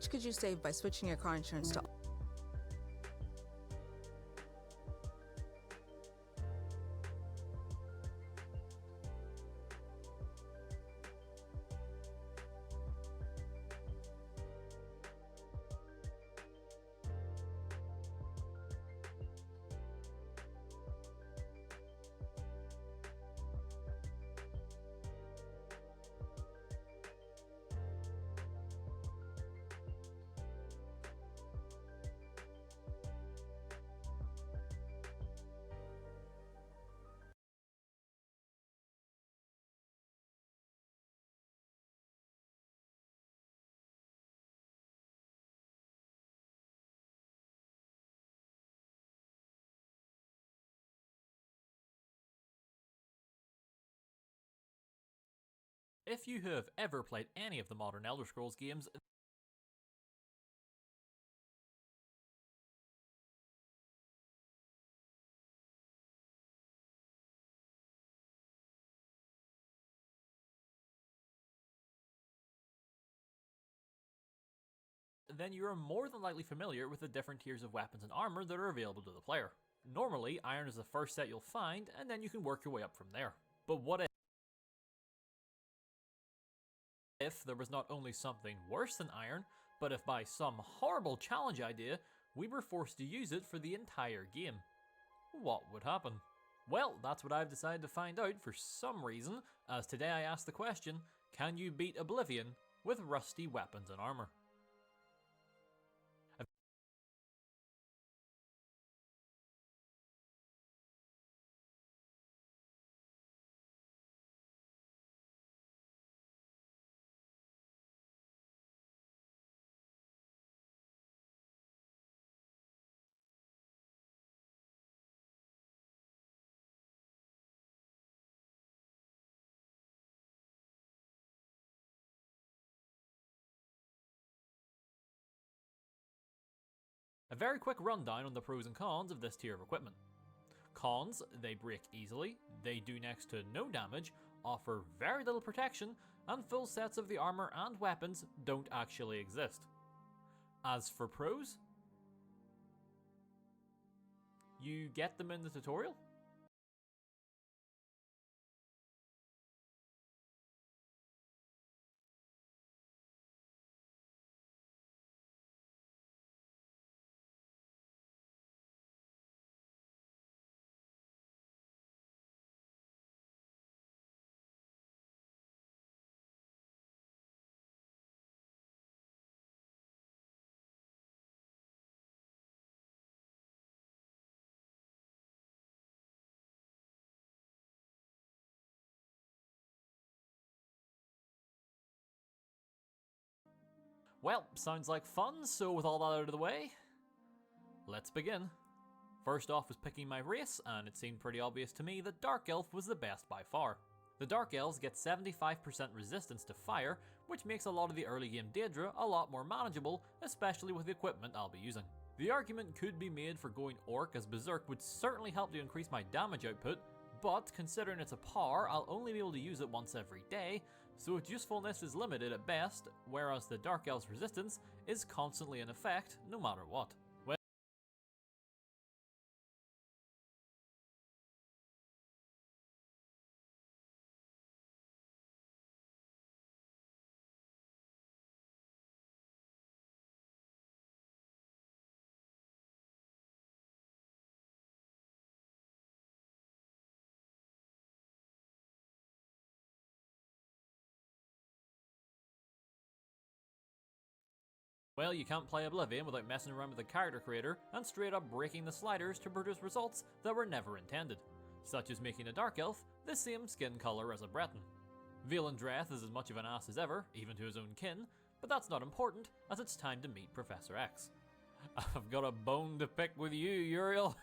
much could you save by switching your car insurance to... If you have ever played any of the modern Elder Scrolls games, then you are more than likely familiar with the different tiers of weapons and armor that are available to the player. Normally, iron is the first set you'll find, and then you can work your way up from there. But what if there was not only something worse than iron, but if by some horrible challenge idea, we were forced to use it for the entire game? What would happen? Well, that's what I've decided to find out for some reason, as today I asked the question, can you beat Oblivion with rusty weapons and armor? A very quick rundown on the pros and cons of this tier of equipment. Cons: they break easily, they do next to no damage, offer very little protection, and full sets of the armor and weapons don't actually exist. As for pros, you get them in the tutorial. Well, sounds like fun, so with all that out of the way, let's begin. First off was picking my race, and it seemed pretty obvious to me that Dark Elf was the best by far. The Dark Elves get 75% resistance to fire, which makes a lot of the early game Daedra a lot more manageable, especially with the equipment I'll be using. The argument could be made for going Orc, as Berserk would certainly help to increase my damage output, but considering it's a power, I'll only be able to use it once every day, so its usefulness is limited at best, whereas the Dark Elf's resistance is constantly in effect no matter what. Well, you can't play Oblivion without messing around with the character creator and straight up breaking the sliders to produce results that were never intended, such as making a Dark Elf the same skin colour as a Breton. Vaelendreth is as much of an ass as ever, even to his own kin, but that's not important, as it's time to meet Professor X. I've got a bone to pick with you, Uriel.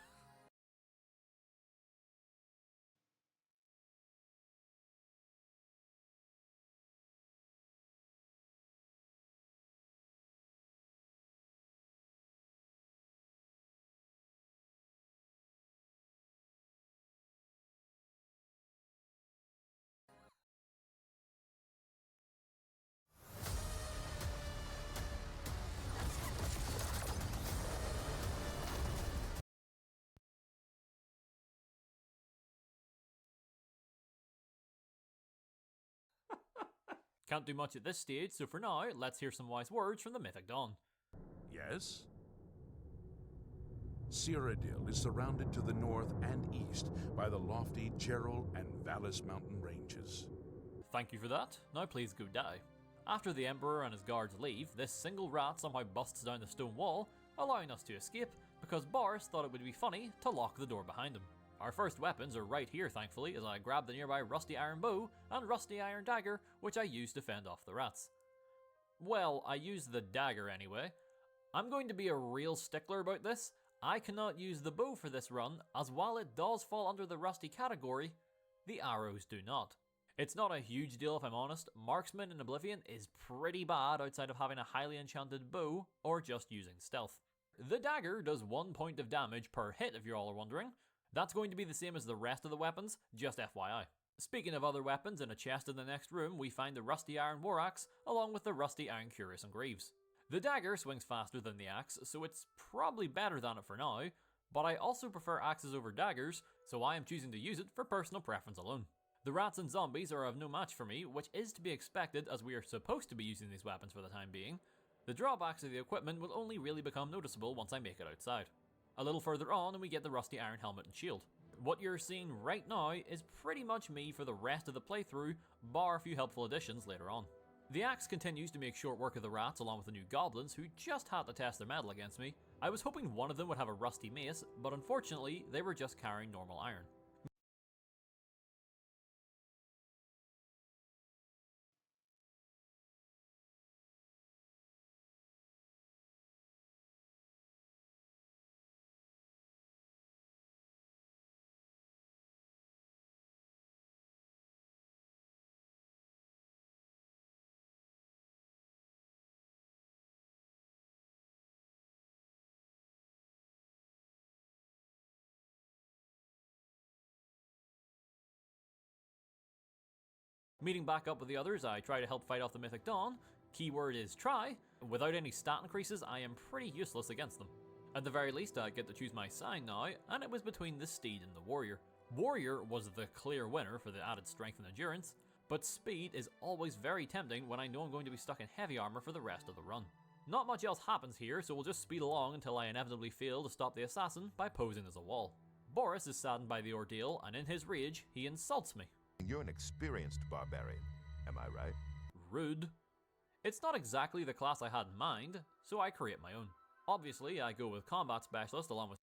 Can't do much at this stage, so for now, let's hear some wise words from the Mythic Dawn. Yes? Cyrodiil is surrounded to the north and east by the lofty Gerald and Vallis mountain ranges. Thank you for that. Now please go die. After the Emperor and his guards leave, this single rat somehow busts down the stone wall, allowing us to escape, because Boris thought it would be funny to lock the door behind him. Our first weapons are right here, thankfully, as I grab the nearby rusty iron bow and rusty iron dagger, which I use to fend off the rats. Well, I use the dagger anyway. I'm going to be a real stickler about this. I cannot use the bow for this run, as while it does fall under the rusty category, the arrows do not. It's not a huge deal if I'm honest. Marksman in Oblivion is pretty bad outside of having a highly enchanted bow or just using stealth. The dagger does 1 point of damage per hit if you all are wondering. That's going to be the same as the rest of the weapons, just FYI. Speaking of other weapons, in a chest in the next room we find the rusty iron war axe along with the rusty iron cuirass and greaves. The dagger swings faster than the axe, so it's probably better than it for now, but I also prefer axes over daggers, so I am choosing to use it for personal preference alone. The rats and zombies are of no match for me, which is to be expected as we are supposed to be using these weapons for the time being. The drawbacks of the equipment will only really become noticeable once I make it outside. A little further on and we get the rusty iron helmet and shield. What you're seeing right now is pretty much me for the rest of the playthrough, bar a few helpful additions later on. The axe continues to make short work of the rats along with the new goblins who just had to test their mettle against me. I was hoping one of them would have a rusty mace, but unfortunately they were just carrying normal iron. Meeting back up with the others, I try to help fight off the Mythic Dawn. Keyword is try. Without any stat increases, I am pretty useless against them. At the very least, I get to choose my sign now, and it was between the Steed and the Warrior. Warrior was the clear winner for the added strength and endurance, but Speed is always very tempting when I know I'm going to be stuck in heavy armor for the rest of the run. Not much else happens here, so we'll just speed along until I inevitably fail to stop the assassin by posing as a wall. Boris is saddened by the ordeal, and in his rage, he insults me. You're an experienced barbarian, am I right? Rude. It's not exactly the class I had in mind, so I create my own. Obviously, I go with Combat Specialist along with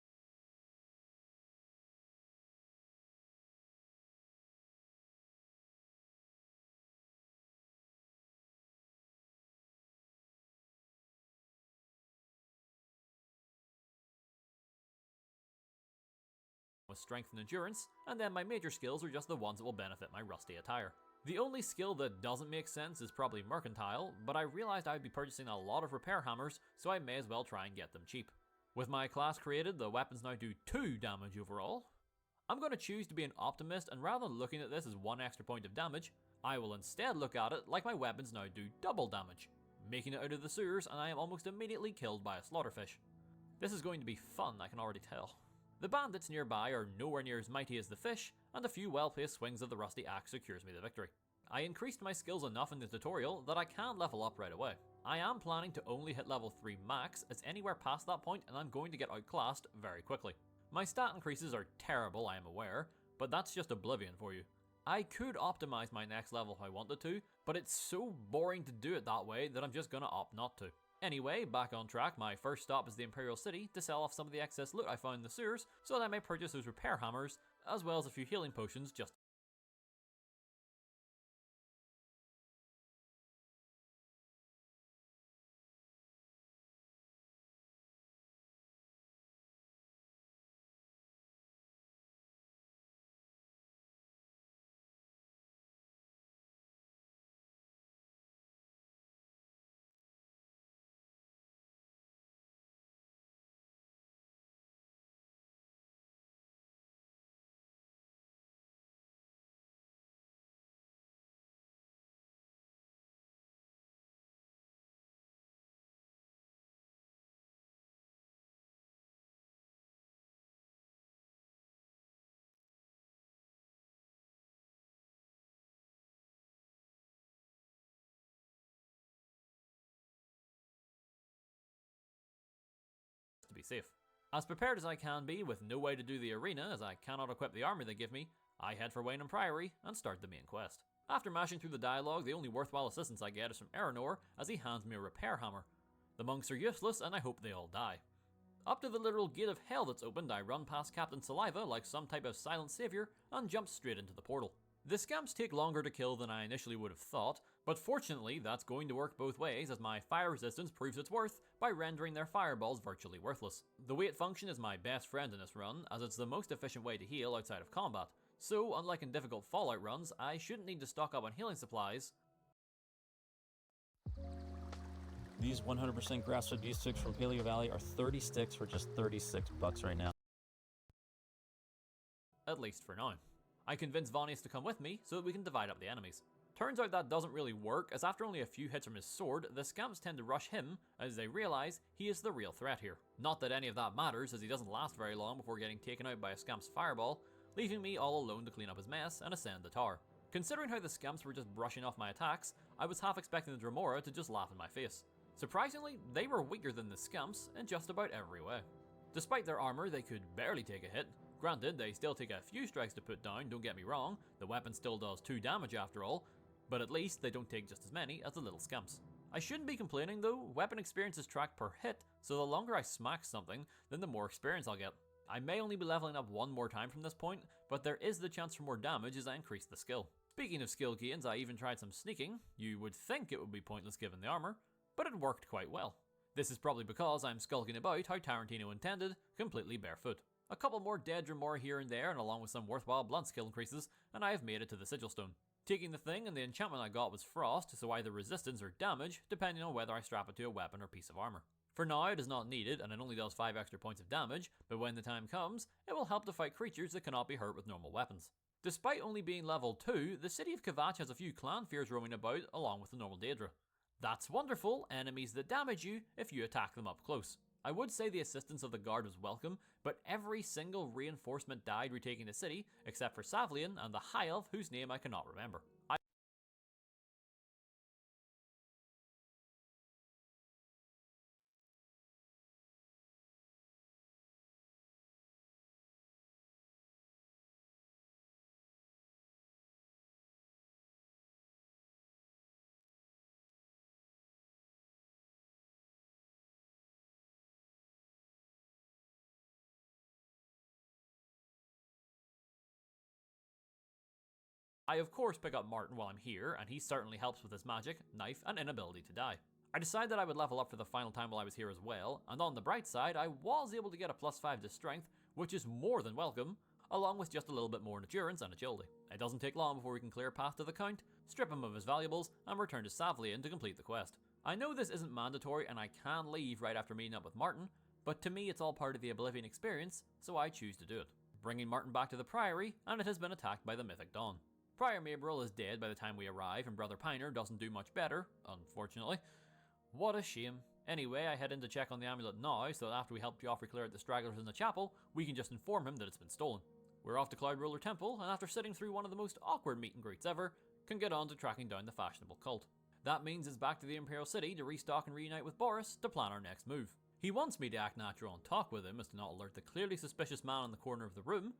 Strength and Endurance, and then my major skills are just the ones that will benefit my rusty attire. The only skill that doesn't make sense is probably Mercantile, but I realized I would be purchasing a lot of repair hammers, so I may as well try and get them cheap. With my class created, the weapons now do 2 damage overall. I'm going to choose to be an optimist, and rather than looking at this as 1 extra point of damage, I will instead look at it like my weapons now do double damage, making it out of the sewers and I am almost immediately killed by a slaughterfish. This is going to be fun, I can already tell. The bandits nearby are nowhere near as mighty as the fish, and a few well-placed swings of the rusty axe secures me the victory. I increased my skills enough in the tutorial that I can level up right away. I am planning to only hit level 3 max, as anywhere past that point and I'm going to get outclassed very quickly. My stat increases are terrible, I am aware, but that's just Oblivion for you. I could optimize my next level if I wanted to, but it's so boring to do it that way that I'm just gonna opt not to. Anyway, back on track, my first stop is the Imperial City to sell off some of the excess loot I found in the sewers so that I may purchase those repair hammers, as well as a few healing potions just be safe. As prepared as I can be, with no way to do the arena as I cannot equip the armor they give me, I head for Waynham Priory and start the main quest. After mashing through the dialogue, the only worthwhile assistance I get is from Erenor as he hands me a repair hammer. The monks are useless and I hope they all die. Up to the literal gate of hell that's opened, I run past Captain Saliva like some type of silent savior and jump straight into the portal. The scamps take longer to kill than I initially would have thought, but fortunately that's going to work both ways as my fire resistance proves its worth by rendering their fireballs virtually worthless. The weight function is my best friend in this run as it's the most efficient way to heal outside of combat, so unlike in difficult Fallout runs, I shouldn't need to stock up on healing supplies. These 100% grass-fed beef sticks from Paleo Valley are 30 sticks for just $36 right now. At least for now. I convince Vanius to come with me so that we can divide up the enemies. Turns out that doesn't really work, as after only a few hits from his sword, the scamps tend to rush him as they realise he is the real threat here. Not that any of that matters, as he doesn't last very long before getting taken out by a scamp's fireball, leaving me all alone to clean up his mess and ascend the tower. Considering how the scamps were just brushing off my attacks, I was half expecting the Dremora to just laugh in my face. Surprisingly, they were weaker than the scamps in just about every way. Despite their armor, they could barely take a hit. Granted, they still take a few strikes to put down, don't get me wrong, the weapon still does 2 damage after all, but at least they don't take just as many as the little scamps. I shouldn't be complaining though, weapon experience is tracked per hit, so the longer I smack something, then the more experience I'll get. I may only be leveling up one more time from this point, but there is the chance for more damage as I increase the skill. Speaking of skill gains, I even tried some sneaking. You would think it would be pointless given the armor, but it worked quite well. This is probably because I'm skulking about how Tarantino intended, completely barefoot. A couple more dead Dremora here and there, and along with some worthwhile blunt skill increases, and I have made it to the Sigil Stone. Taking the thing, and the enchantment I got was Frost, so either resistance or damage, depending on whether I strap it to a weapon or piece of armor. For now it is not needed, and it only does 5 extra points of damage, but when the time comes, it will help to fight creatures that cannot be hurt with normal weapons. Despite only being level 2, the city of Kvatch has a few clan fears roaming about along with the normal Daedra. That's wonderful, enemies that damage you if you attack them up close. I would say the assistance of the guard was welcome, but every single reinforcement died retaking the city, except for Savlian and the High Elf whose name I cannot remember. I of course pick up Martin while I'm here, and he certainly helps with his magic, knife, and inability to die. I decided that I would level up for the final time while I was here as well, and on the bright side, I was able to get a +5 to strength, which is more than welcome, along with just a little bit more endurance and agility. It doesn't take long before we can clear a path to the Count, strip him of his valuables, and return to Savlian to complete the quest. I know this isn't mandatory and I can leave right after meeting up with Martin, but to me it's all part of the Oblivion experience, so I choose to do it. Bringing Martin back to the Priory, and it has been attacked by the Mythic Dawn. Prior Mabril is dead by the time we arrive, and Brother Piner doesn't do much better, unfortunately. What a shame. Anyway, I head in to check on the amulet now, so that after we help Joffrey clear out the stragglers in the chapel, we can just inform him that it's been stolen. We're off to Cloud Ruler Temple, and after sitting through one of the most awkward meet and greets ever, can get on to tracking down the fashionable cult. That means it's back to the Imperial City to restock and reunite with Boris to plan our next move. He wants me to act natural and talk with him as to not alert the clearly suspicious man in the corner of the room,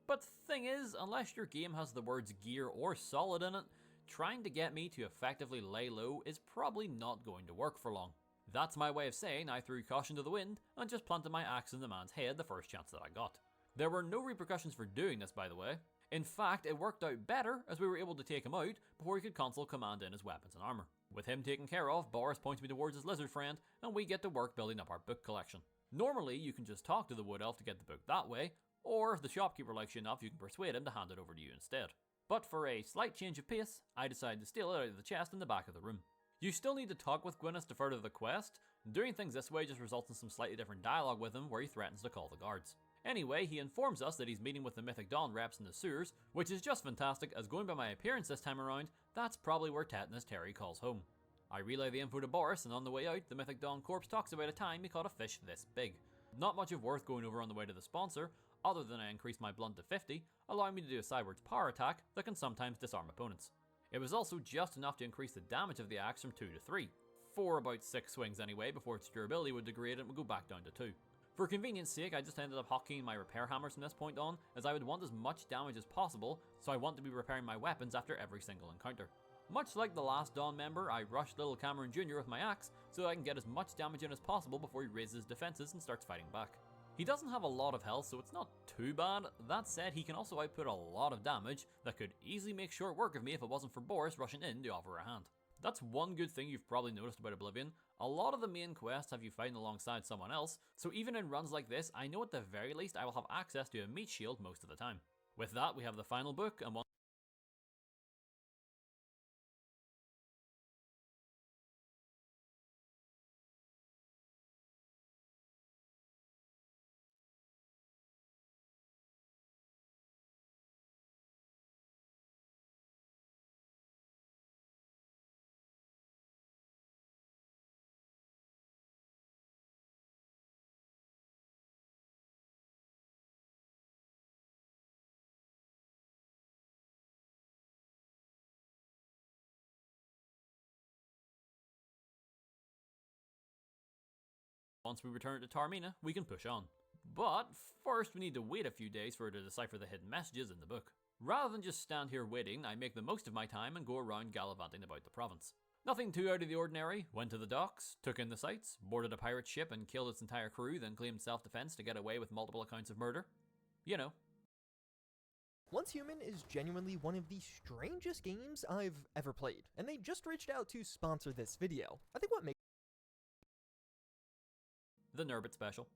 but the thing is, unless your game has the words gear or solid in it, trying to get me to effectively lay low is probably not going to work for long. That's my way of saying I threw caution to the wind and just planted my axe in the man's head the first chance that I got. There were no repercussions for doing this, by the way. In fact, it worked out better as we were able to take him out before he could console command in his weapons and armor. With him taken care of, Boris points me towards his lizard friend and we get to work building up our book collection. Normally, you can just talk to the wood elf to get the book that way, or if the shopkeeper likes you enough, you can persuade him to hand it over to you instead. But for a slight change of pace, I decided to steal it out of the chest in the back of the room. You still need to talk with Gwyneth to further the quest. Doing things this way just results in some slightly different dialogue with him where he threatens to call the guards. Anyway, he informs us that he's meeting with the Mythic Dawn reps in the sewers, which is just fantastic as going by my appearance this time around, that's probably where Tetanus Terry calls home. I relay the info to Boris, and on the way out, the Mythic Dawn corpse talks about a time he caught a fish this big. Not much of worth going over on the way to the sponsor, other than I increased my blunt to 50, allowing me to do a sidewards power attack that can sometimes disarm opponents. It was also just enough to increase the damage of the axe from 2 to 3, for about 6 swings anyway before its durability would degrade and would go back down to 2. For convenience sake, I just ended up hotkeying my repair hammers from this point on, as I would want as much damage as possible, so I want to be repairing my weapons after every single encounter. Much like the last Dawn member, I rushed little Cameron Jr. with my axe so that I can get as much damage in as possible before he raises his defenses and starts fighting back. He doesn't have a lot of health, so it's not too bad. That said, he can also output a lot of damage that could easily make short work of me if it wasn't for Boris rushing in to offer a hand. That's one good thing you've probably noticed about Oblivion. A lot of the main quests have you fighting alongside someone else, so even in runs like this, I know at the very least I will have access to a meat shield most of the time. With that, we have the final book, and once we return to Taormina, we can push on. But first we need to wait a few days for her to decipher the hidden messages in the book. Rather than just stand here waiting, I make the most of my time and go around gallivanting about the province. Nothing too out of the ordinary. Went to the docks, took in the sights, boarded a pirate ship and killed its entire crew, then claimed self-defense to get away with multiple accounts of murder. You know. Once Human is genuinely one of the strangest games I've ever played, and they just reached out to sponsor this video. I think what makes The Nurbit special.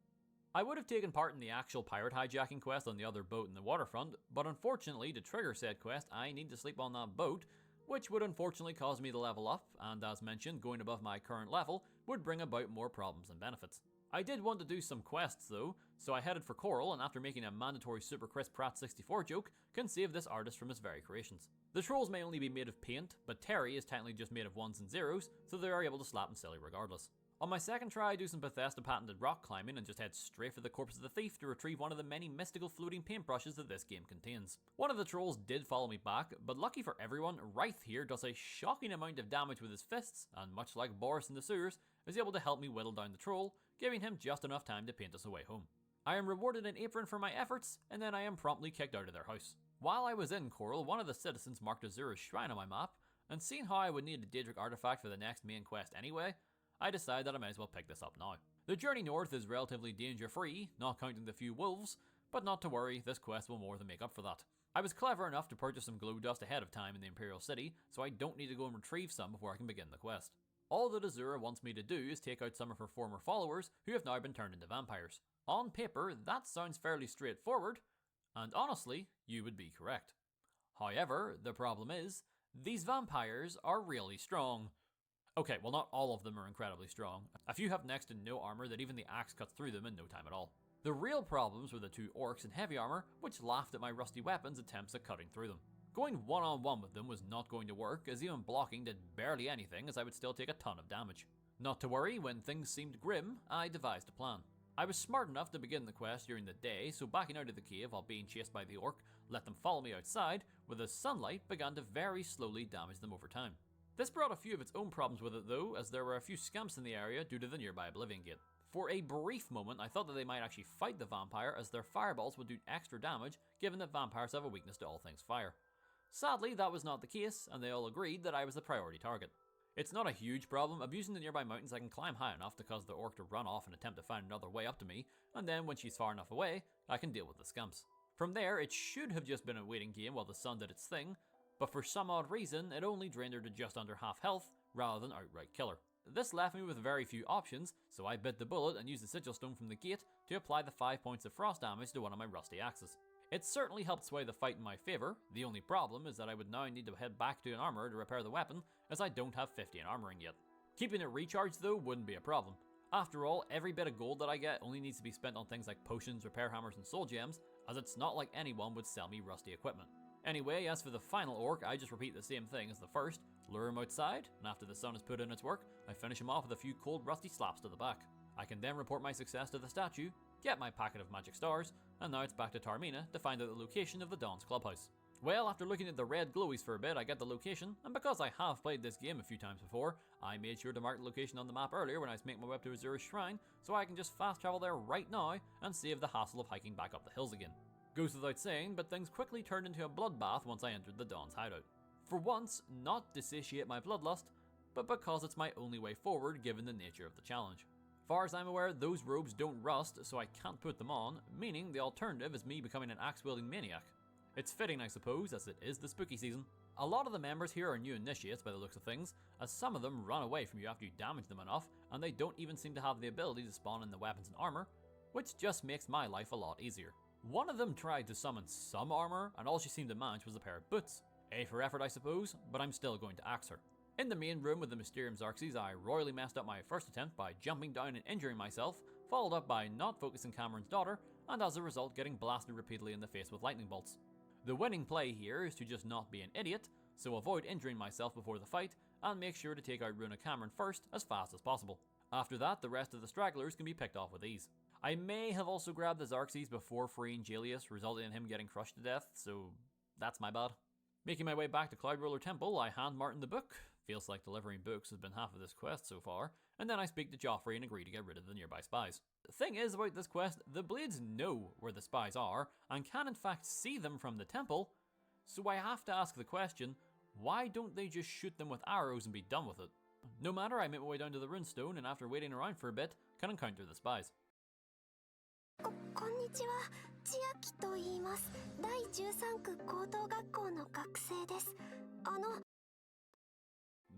I would have taken part in the actual pirate hijacking quest on the other boat in the waterfront, but unfortunately to trigger said quest I need to sleep on that boat, which would unfortunately cause me to level up, and as mentioned, going above my current level would bring about more problems than benefits. I did want to do some quests though, so I headed for Coral, and after making a mandatory Super Chris Pratt 64 joke, can save this artist from his very creations. The trolls may only be made of paint, but Terry is technically just made of ones and zeros, so they are able to slap him silly regardless. On my second try, I do some Bethesda patented rock climbing and just head straight for the corpse of the thief to retrieve one of the many mystical floating paintbrushes that this game contains. One of the trolls did follow me back, but lucky for everyone, Wraith here does a shocking amount of damage with his fists, and much like Boris in the sewers, is able to help me whittle down the troll, giving him just enough time to paint us away home. I am rewarded an apron for my efforts, and then I am promptly kicked out of their house. While I was in Coral, one of the citizens marked Azura's shrine on my map, and seeing how I would need a Daedric artifact for the next main quest anyway, I decided that I might as well pick this up now. The journey north is relatively danger free, not counting the few wolves, but not to worry, this quest will more than make up for that. I was clever enough to purchase some glow dust ahead of time in the Imperial City, so I don't need to go and retrieve some before I can begin the quest. All that Azura wants me to do is take out some of her former followers who have now been turned into vampires. On paper, that sounds fairly straightforward, and honestly, you would be correct. However, the problem is, these vampires are really strong. Okay, well not all of them are incredibly strong. A few have next to no armor that even the axe cuts through them in no time at all. The real problems were the two orcs in heavy armor, which laughed at my rusty weapons' attempts at cutting through them. Going one-on-one with them was not going to work, as even blocking did barely anything, as I would still take a ton of damage. Not to worry, when things seemed grim, I devised a plan. I was smart enough to begin the quest during the day, so backing out of the cave while being chased by the orc let them follow me outside, where the sunlight began to very slowly damage them over time. This brought a few of its own problems with it though, as there were a few scamps in the area due to the nearby Oblivion Gate. For a brief moment I thought that they might actually fight the vampire, as their fireballs would do extra damage given that vampires have a weakness to all things fire. Sadly that was not the case, and they all agreed that I was the priority target. It's not a huge problem. Abusing the nearby mountains, I can climb high enough to cause the orc to run off and attempt to find another way up to me, and then when she's far enough away, I can deal with the scamps. From there, it should have just been a waiting game while the sun did its thing, but for some odd reason, it only drained her to just under half health, rather than outright kill her. This left me with very few options, so I bit the bullet and used the sigil stone from the gate to apply the 5 points of frost damage to one of my rusty axes. It certainly helped sway the fight in my favour. The only problem is that I would now need to head back to an armourer to repair the weapon, as I don't have 50 in armouring yet. Keeping it recharged though wouldn't be a problem. After all, every bit of gold that I get only needs to be spent on things like potions, repair hammers and soul gems, as it's not like anyone would sell me rusty equipment. Anyway, as for the final orc, I just repeat the same thing as the first, lure him outside, and after the sun has put in its work, I finish him off with a few cold rusty slaps to the back. I can then report my success to the statue, get my packet of magic stars, and now it's back to Taormina to find out the location of the Dawn's clubhouse. Well, after looking at the red glowies for a bit, I get the location, and because I have played this game a few times before, I made sure to mark the location on the map earlier when I was making my way up to Azura's Shrine, so I can just fast travel there right now and save the hassle of hiking back up the hills again. Goes without saying, but things quickly turned into a bloodbath once I entered the Dawn's hideout. For once, not to satiate my bloodlust, but because it's my only way forward given the nature of the challenge. Far as I'm aware, those robes don't rust, so I can't put them on, meaning the alternative is me becoming an axe-wielding maniac. It's fitting, I suppose, as it is the spooky season. A lot of the members here are new initiates by the looks of things, as some of them run away from you after you damage them enough, and they don't even seem to have the ability to spawn in the weapons and armor, which just makes my life a lot easier. One of them tried to summon some armor, and all she seemed to manage was a pair of boots. A for effort, I suppose, but I'm still going to axe her. In the main room with the Mysterium Xerxes, I royally messed up my first attempt by jumping down and injuring myself, followed up by not focusing Cameron's daughter, and as a result getting blasted repeatedly in the face with lightning bolts. The winning play here is to just not be an idiot, so avoid injuring myself before the fight, and make sure to take out Runa Cameron first as fast as possible. After that, the rest of the stragglers can be picked off with ease. I may have also grabbed the Xerxes before freeing Jalius, resulting in him getting crushed to death, so that's my bad. Making my way back to Cloudroller Temple, I hand Martin the book. Feels like delivering books has been half of this quest so far, and then I speak to Joffrey and agree to get rid of the nearby spies. The thing is about this quest, the Blades know where the spies are, and can in fact see them from the temple, so I have to ask the question, why don't they just shoot them with arrows and be done with it? No matter, I make my way down to the runestone, and after waiting around for a bit, can encounter the spies. こんにちは、千秋と言います。第13区高等学校の学生です。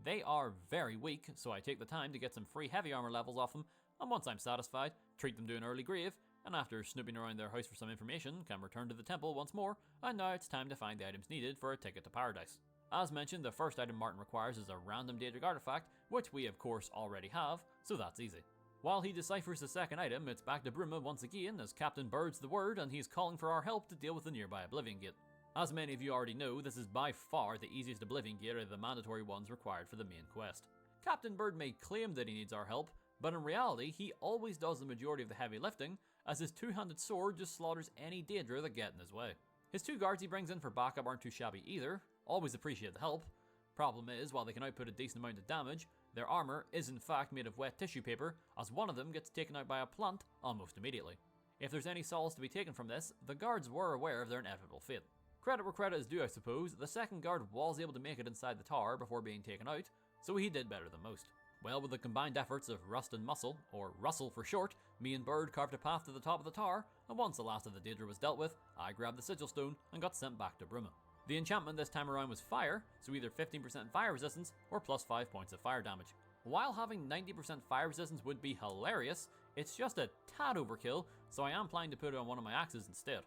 They are very weak, so I take the time to get some free heavy armor levels off them, and once I'm satisfied, treat them to an early grave, and after snooping around their house for some information, can return to the temple once more, and now it's time to find the items needed for a ticket to paradise. As mentioned, the first item Martin requires is a random Daedric artifact, which we of course already have, so that's easy. While he deciphers the second item, it's back to Bruma once again as Captain Bird's the word and he's calling for our help to deal with the nearby Oblivion Gate. As many of you already know, this is by far the easiest Oblivion Gate out of the mandatory ones required for the main quest. Captain Bird may claim that he needs our help, but in reality he always does the majority of the heavy lifting, as his two-handed sword just slaughters any Daedra that get in his way. His two guards he brings in for backup aren't too shabby either, always appreciate the help. Problem is, while they can output a decent amount of damage, their armor is in fact made of wet tissue paper, as one of them gets taken out by a plant almost immediately. If there's any solace to be taken from this, the guards were aware of their inevitable fate. Credit where credit is due, I suppose, the second guard was able to make it inside the tower before being taken out, so he did better than most. Well, with the combined efforts of Rust and Muscle, or Russell for short, me and Bird carved a path to the top of the tower, and once the last of the Daedra was dealt with, I grabbed the Sigil Stone and got sent back to Bruma. The enchantment this time around was fire, so either 15% fire resistance or plus 5 points of fire damage. While having 90% fire resistance would be hilarious, it's just a tad overkill, so I am planning to put it on one of my axes instead.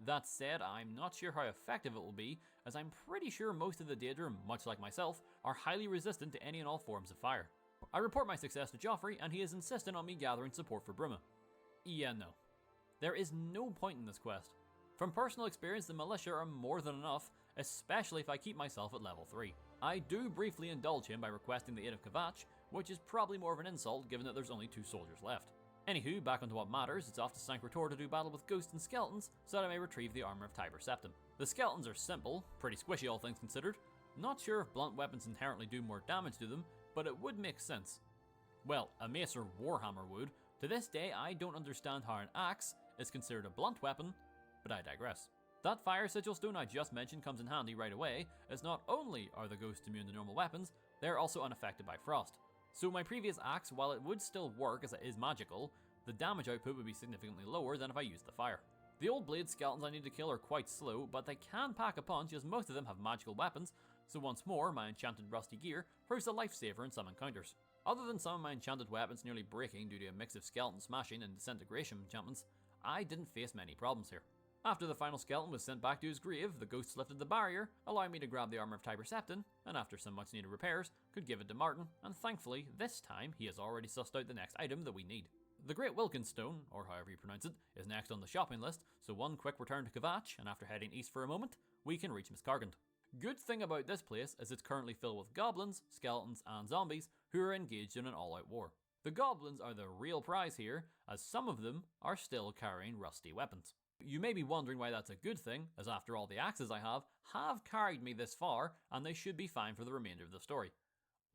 That said, I'm not sure how effective it will be, as I'm pretty sure most of the Daedra, much like myself, are highly resistant to any and all forms of fire. I report my success to Joffrey, and he is insistent on me gathering support for Bruma. Yeah, no. There is no point in this quest. From personal experience, the militia are more than enough, especially if I keep myself at level 3. I do briefly indulge him by requesting the aid of Kvatch, which is probably more of an insult given that there's only 2 soldiers left. Anywho, back onto what matters, it's off to Sancretor to do battle with ghosts and skeletons so that I may retrieve the armor of Tiber Septim. The skeletons are simple, pretty squishy all things considered. Not sure if blunt weapons inherently do more damage to them, but it would make sense. Well, a mace or warhammer would. To this day, I don't understand how an axe is considered a blunt weapon, but I digress. That fire sigil stone I just mentioned comes in handy right away, as not only are the ghosts immune to normal weapons, they're also unaffected by frost. So my previous axe, while it would still work as it is magical, the damage output would be significantly lower than if I used the fire. The old blade skeletons I need to kill are quite slow, but they can pack a punch as most of them have magical weapons, so once more my enchanted rusty gear proves a lifesaver in some encounters. Other than some of my enchanted weapons nearly breaking due to a mix of skeleton smashing and disintegration enchantments, I didn't face many problems here. After the final skeleton was sent back to his grave, the ghosts lifted the barrier, allowing me to grab the armor of Tiber Septim, and after some much needed repairs, could give it to Martin, and thankfully, this time, he has already sussed out the next item that we need. The Great Wilkins Stone, or however you pronounce it, is next on the shopping list, so one quick return to Kvatch, and after heading east for a moment, we can reach Miskargand. Good thing about this place is it's currently filled with goblins, skeletons, and zombies who are engaged in an all-out war. The goblins are the real prize here, as some of them are still carrying rusty weapons. You may be wondering why that's a good thing, as after all the axes I have carried me this far, and they should be fine for the remainder of the story.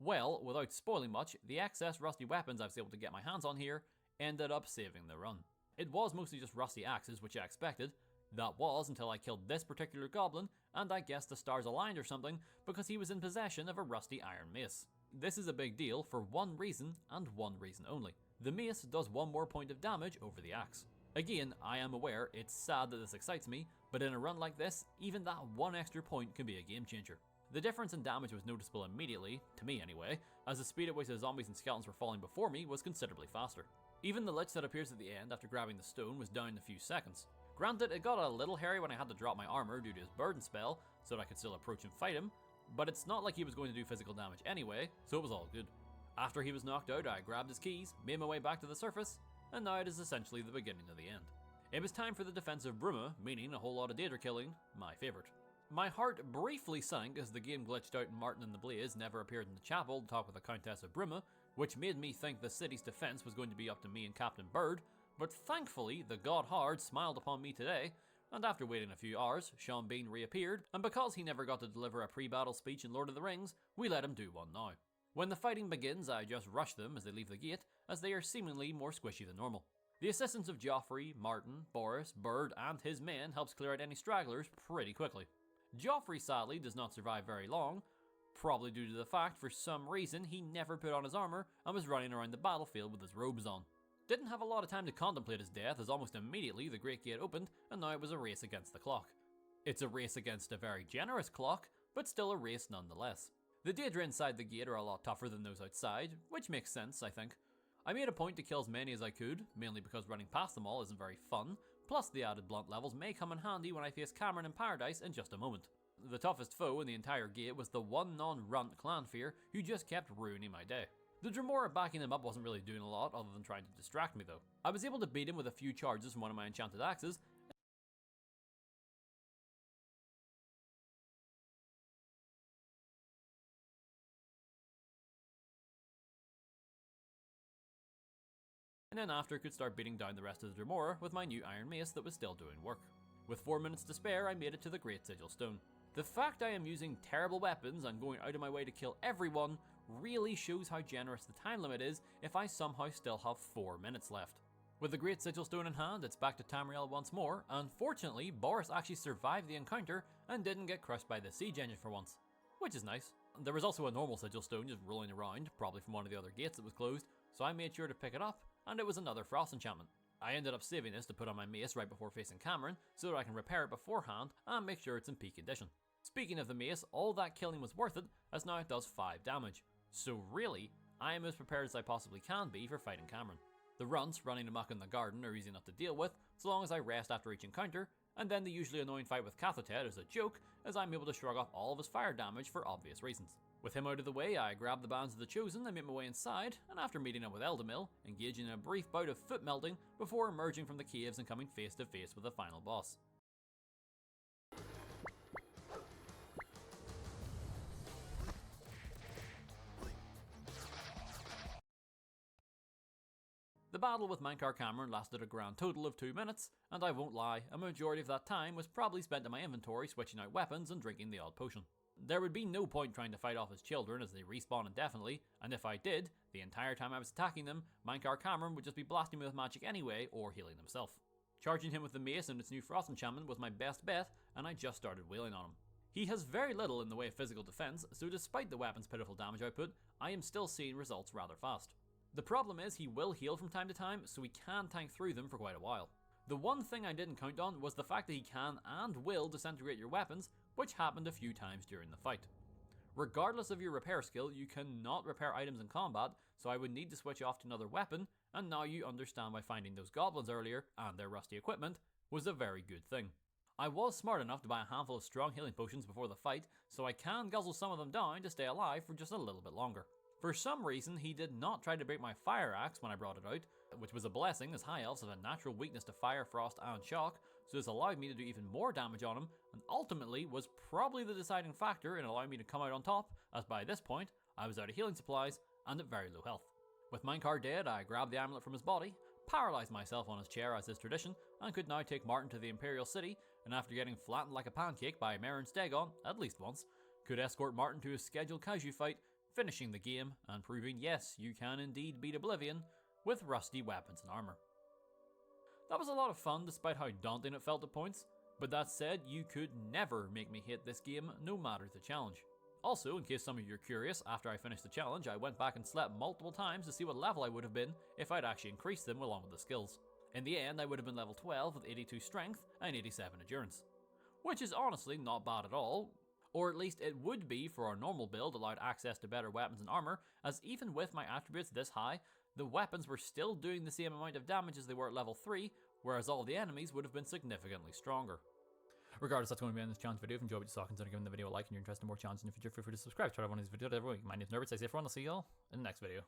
Well, without spoiling much, the excess rusty weapons I was able to get my hands on here ended up saving the run. It was mostly just rusty axes, which I expected. That was until I killed this particular goblin, and I guess the stars aligned or something, because he was in possession of a rusty iron mace. This is a big deal for one reason, and one reason only. The mace does one more point of damage over the axe. Again, I am aware it's sad that this excites me, but in a run like this, even that one extra point can be a game changer. The difference in damage was noticeable immediately, to me anyway, as the speed at which the zombies and skeletons were falling before me was considerably faster. Even the lich that appears at the end after grabbing the stone was down in a few seconds. Granted, it got a little hairy when I had to drop my armor due to his burden spell, so that I could still approach and fight him, but it's not like he was going to do physical damage anyway, so it was all good. After he was knocked out, I grabbed his keys, made my way back to the surface, and now it is essentially the beginning of the end. It was time for the defense of Bruma, meaning a whole lot of Daedra killing, my favourite. My heart briefly sank as the game glitched out and Martin and the Blaze never appeared in the chapel to talk with the Countess of Bruma, which made me think the city's defense was going to be up to me and Captain Bird, but thankfully the God Hard smiled upon me today, and after waiting a few hours, Sean Bean reappeared, and because he never got to deliver a pre-battle speech in Lord of the Rings, we let him do one now. When the fighting begins, I just rush them as they leave the gate, as they are seemingly more squishy than normal. The assistance of Joffrey, Martin, Boris, Bird, and his men helps clear out any stragglers pretty quickly. Joffrey sadly does not survive very long, probably due to the fact for some reason he never put on his armor and was running around the battlefield with his robes on. Didn't have a lot of time to contemplate his death as almost immediately the Great Gate opened and now it was a race against the clock. It's a race against a very generous clock, but still a race nonetheless. The Daedra inside the gate are a lot tougher than those outside, which makes sense I think. I made a point to kill as many as I could, mainly because running past them all isn't very fun, plus the added blunt levels may come in handy when I face Cameron in Paradise in just a moment. The toughest foe in the entire gate was the one non-runt Clanfear who just kept ruining my day. The Dremora backing him up wasn't really doing a lot other than trying to distract me though. I was able to beat him with a few charges from one of my enchanted axes, and then after could start beating down the rest of the Dremora with my new iron mace that was still doing work. With 4 minutes to spare, I made it to the Great Sigil Stone. The fact I am using terrible weapons and going out of my way to kill everyone really shows how generous the time limit is if I somehow still have 4 minutes left. With the Great Sigil Stone in hand, it's back to Tamriel once more, and fortunately Boris actually survived the encounter and didn't get crushed by the siege engine for once, which is nice. There was also a normal Sigil Stone just rolling around, probably from one of the other gates that was closed, so I made sure to pick it up, and it was another frost enchantment. I ended up saving this to put on my mace right before facing Cameron so that I can repair it beforehand and make sure it's in peak condition. Speaking of the mace, all that killing was worth it as now it does 5 damage. So really, I am as prepared as I possibly can be for fighting Cameron. The runts running amok in the garden are easy enough to deal with so long as I rest after each encounter, and then the usually annoying fight with Cathotet is a joke as I'm able to shrug off all of his fire damage for obvious reasons. With him out of the way, I grabbed the bands of the Chosen and made my way inside, and after meeting up with Eldamil, engaging in a brief bout of foot melting before emerging from the caves and coming face to face with the final boss. The battle with Minecart Cameron lasted a grand total of 2 minutes, and I won't lie, a majority of that time was probably spent in my inventory switching out weapons and drinking the odd potion. There would be no point trying to fight off his children as they respawn indefinitely, and if I did, the entire time I was attacking them, Minecart Cameron would just be blasting me with magic anyway or healing himself. Charging him with the mace and its new frost enchantment was my best bet, and I just started wailing on him. He has very little in the way of physical defense, so despite the weapon's pitiful damage output, I am still seeing results rather fast. The problem is he will heal from time to time, so he can tank through them for quite a while. The one thing I didn't count on was the fact that he can and will disintegrate your weapons, which happened a few times during the fight. Regardless of your repair skill, you cannot repair items in combat, so I would need to switch off to another weapon, and now you understand why finding those goblins earlier, and their rusty equipment, was a very good thing. I was smart enough to buy a handful of strong healing potions before the fight, so I can guzzle some of them down to stay alive for just a little bit longer. For some reason, he did not try to break my fire axe when I brought it out, which was a blessing as high elves have a natural weakness to fire, frost, and shock, so this allowed me to do even more damage on him, and ultimately was probably the deciding factor in allowing me to come out on top, as by this point, I was out of healing supplies and at very low health. With Minecart dead, I grabbed the amulet from his body, paralysed myself on his chair as is tradition, and could now take Martin to the Imperial City, and after getting flattened like a pancake by Meryn Stegon, at least once, could escort Martin to his scheduled kaiju fight, finishing the game and proving yes, you can indeed beat Oblivion with rusty weapons and armour. That was a lot of fun despite how daunting it felt at points, but that said, you could never make me hate this game no matter the challenge. Also, in case some of you are curious, after I finished the challenge I went back and slept multiple times to see what level I would have been if I'd actually increased them along with the skills. In the end I would have been level 12 with 82 strength and 87 endurance. Which is honestly not bad at all, or at least it would be for our normal build allowed access to better weapons and armour, as even with my attributes this high, the weapons were still doing the same amount of damage as they were at level 3, whereas all the enemies would have been significantly stronger. Regardless, that's going to be in this challenge video. If you enjoyed what you saw, consider giving the video a like, and you're interested in more challenges in the future, feel free to subscribe. Try to have one of these videos every week. My name's Norbert, stay safe everyone, I'll see y'all in the next video.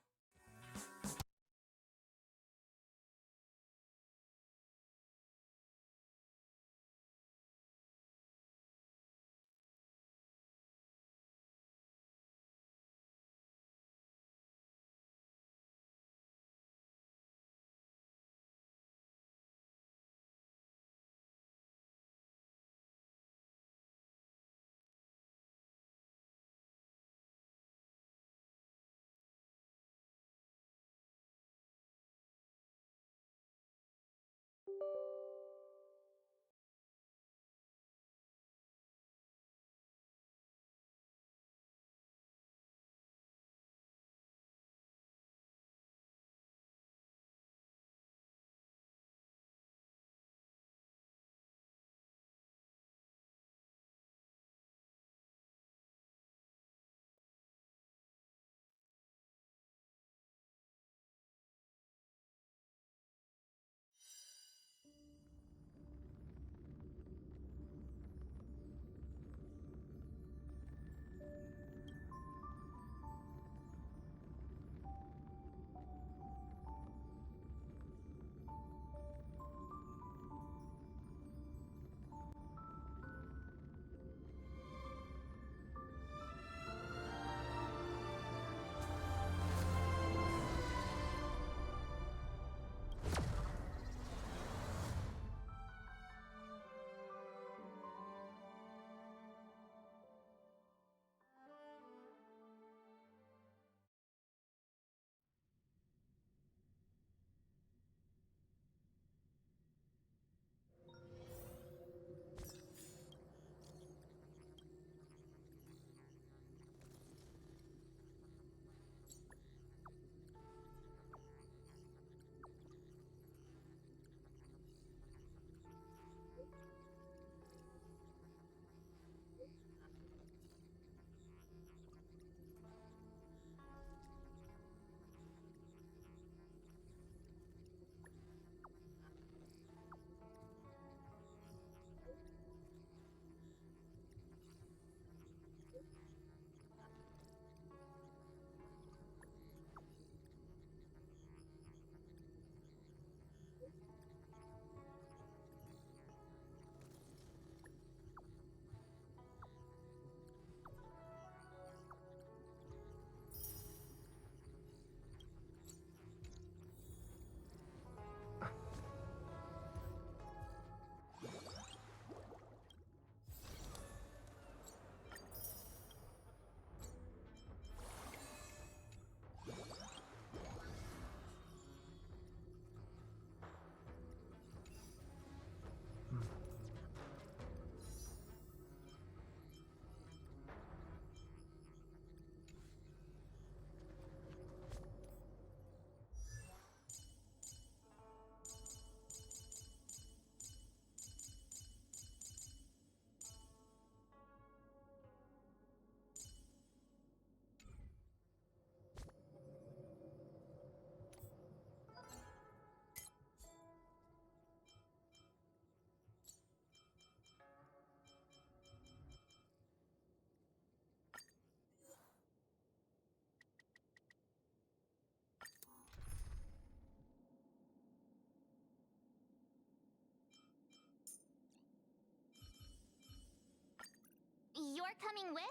You're coming with?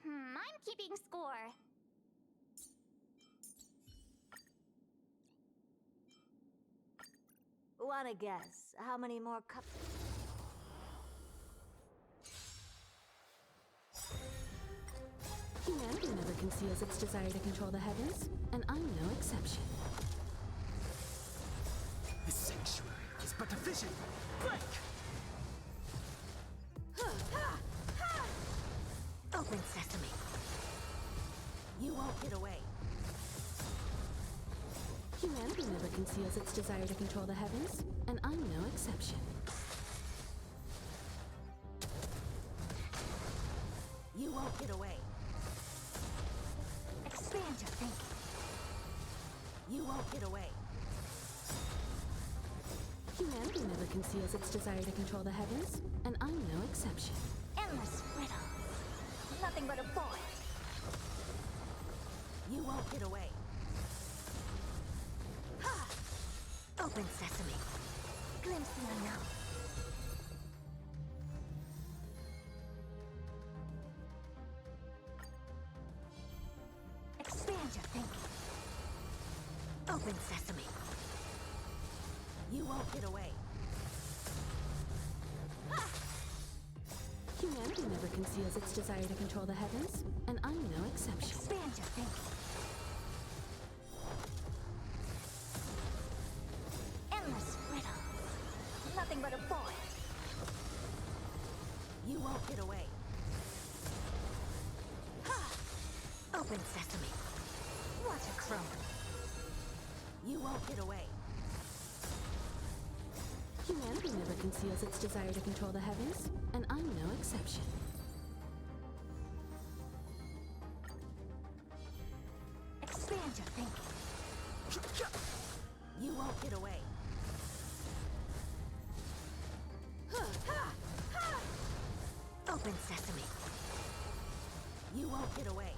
I'm keeping score. 「Wanna guess how many more cups? Humanity never conceals its desire to control the heavens, and I'm no exception. The sanctuary is but a vision. Break! Open sesame. You won't get away. Humanity never conceals its desire to control the heavens, and I'm no exception. You won't get away. Expand your thinking. You won't get away. Humanity never conceals its desire to control the heavens, and I'm no exception. Endless riddles. Nothing but a point. You won't get away. Ha! Open sesame. Glimpse the unknown. Expand your thinking. Open sesame. You won't get away. Humanity never conceals its desire to control the heavens, and I'm no exception. Expand your thinking. Endless riddles. Nothing but a point. You won't get away. Ha! Open sesame. Watch it crumble. You won't get away. Humanity never conceals its desire to control the heavens, and I'm no exception. Expand your thinking. You won't get away. Open sesame. You won't get away.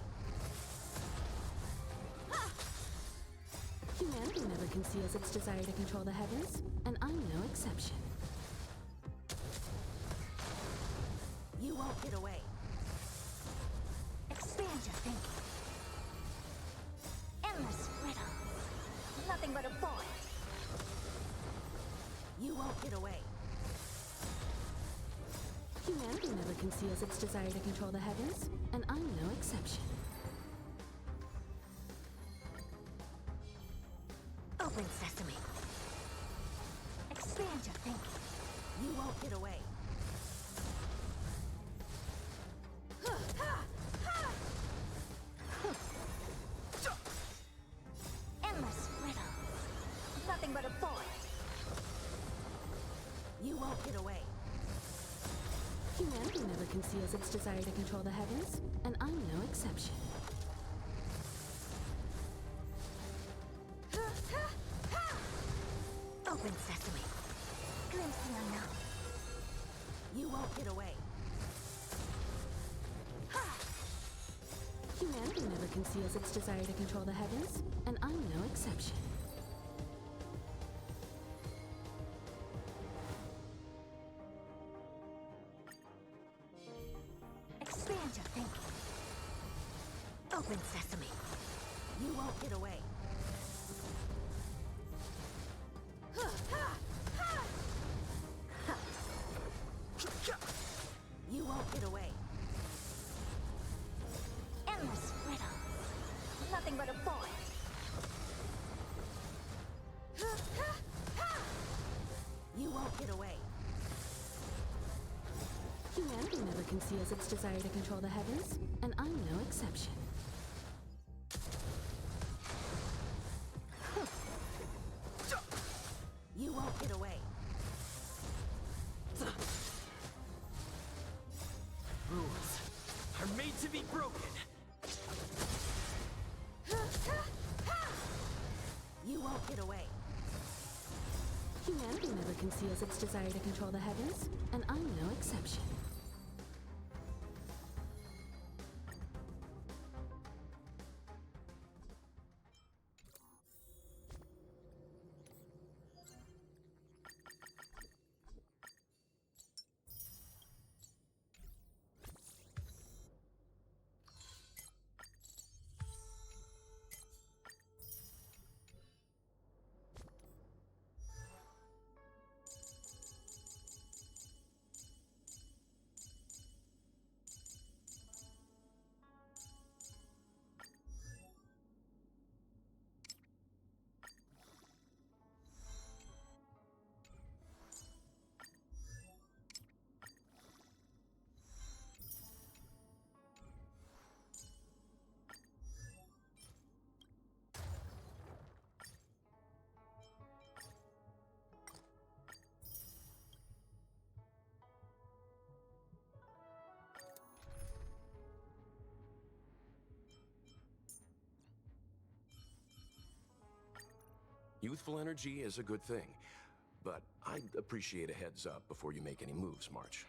Humanity never conceals its desire to control the heavens, and I'm no exception. You won't get away. Expand your thinking. Endless riddles. Nothing but a point. You won't get away. Humanity never conceals its desire to control the heavens, and I'm no exception. Open sesame. Expand your thinking. You won't get away. Endless riddles. Nothing but a point. You won't get away. Humanity never conceals its desire to control the heavens, and I'm no exception. Open sesame. Glimpse the unknown. You won't get away. Humanity never conceals its desire to control the heavens, and I'm no exception. Expand your thinking. Open sesame. You won't get away. You won't get away. Endless riddles. Nothing but a point. You won't get away. Humanity never conceals its desire to control the heavens, and I'm no exception. You won't get away. Rules are made to be broken. You won't get away. Humanity never conceals its desire to control the heavens, and I'm no exception. Youthful energy is a good thing, but I'd appreciate a heads up before you make any moves, March.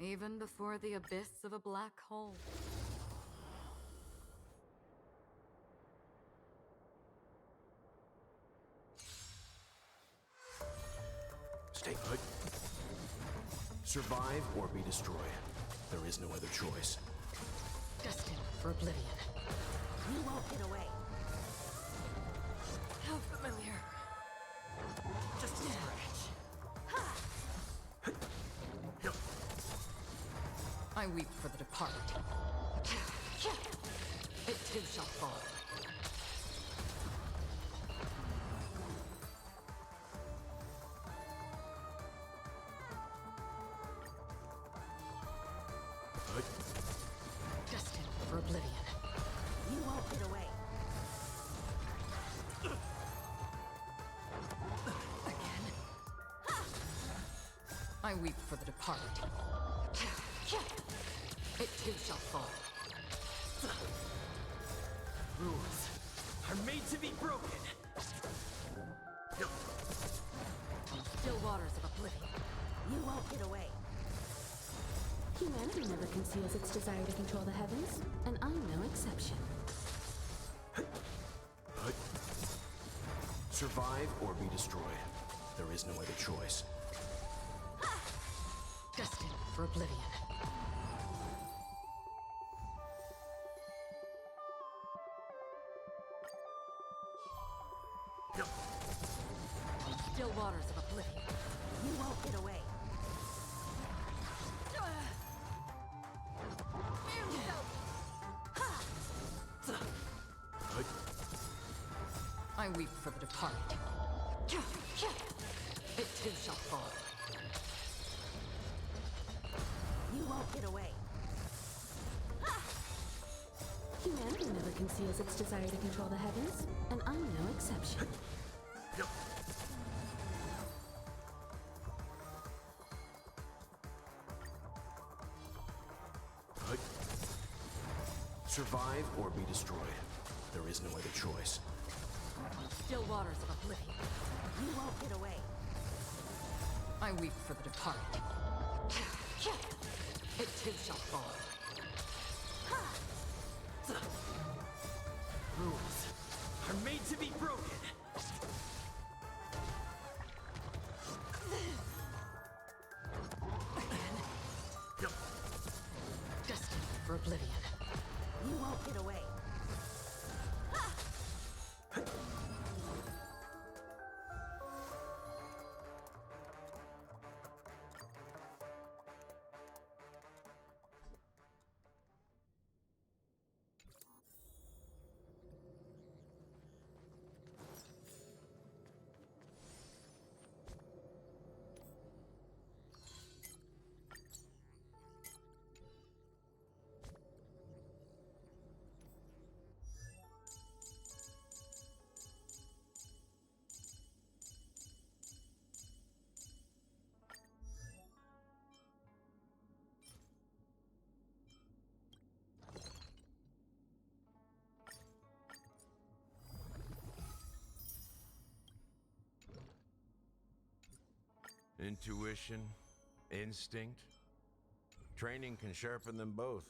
Even before the abyss of a black hole. Stay put. Survive or be destroyed. There is no other choice. Destined for oblivion. You won't get away. How familiar. Just a scratch. I weep for the departed. It too shall fall. Destined for oblivion. You won't get away. Again. I weep for the departed. It too shall fall. Rules are made to be broken. Still waters of oblivion. You won't get away. Humanity never conceals its desire to control the heavens, and I'm no exception. Survive or be destroyed. There is no other choice. Destined for oblivion. Still waters of oblivion. You won't get away. I weep for the departed. It too shall fall. You won't get away. Humanity never conceals its desire to control the heavens, and I'm no exception. Survive or be destroyed. There is no other choice. Still waters of oblivion. You won't get away. I weep for the departed. It too shall fall. Rules are made to be broken. Destined for oblivion. You won't get away. Intuition, instinct. Training can sharpen them both.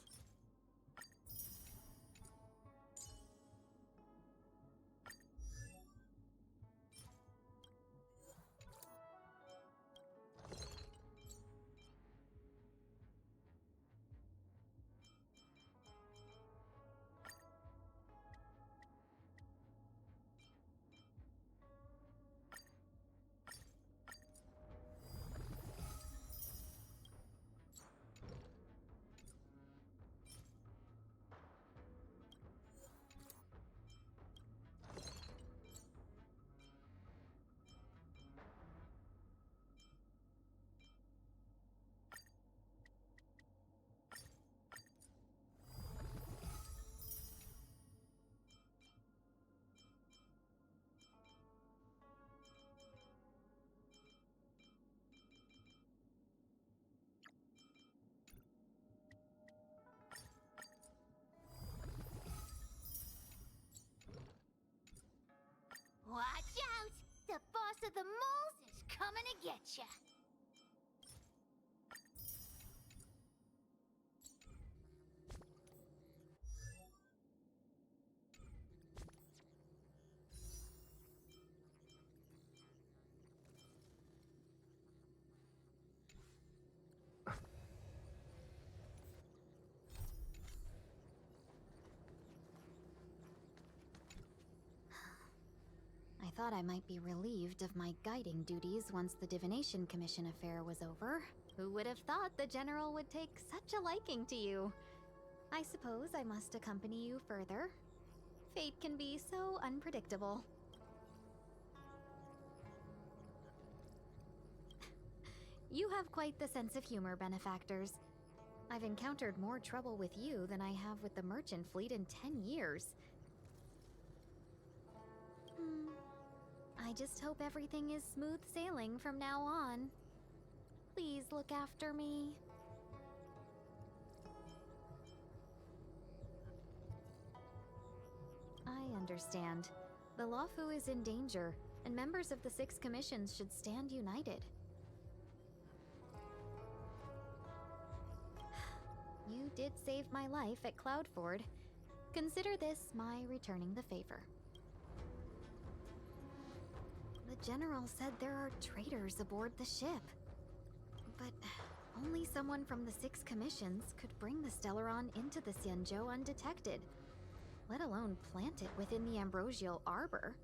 coming to get ya. I thought I might be relieved of my guiding duties once the Divination Commission affair was over. Who would have thought the General would take such a liking to you? I suppose I must accompany you further. Fate can be so unpredictable. You have quite the sense of humor, benefactors. I've encountered more trouble with you than I have with the merchant fleet in 10 years. I just hope everything is smooth sailing from now on. Please look after me. I understand. The Luofu is in danger, and members of the 6 commissions should stand united. You did save my life at Cloudford. Consider this my returning the favor. The General said there are traitors aboard the ship. But only someone from the 6 commissions could bring the Stellaron into the Xianzhou undetected, let alone plant it within the Ambrosial Arbor.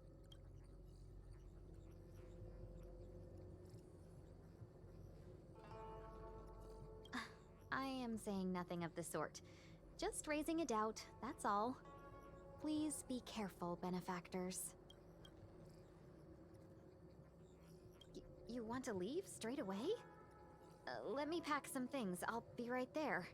I am saying nothing of the sort. Just raising a doubt, that's all. Please be careful, benefactors. You want to leave straight away? Let me pack some things. I'll be right there.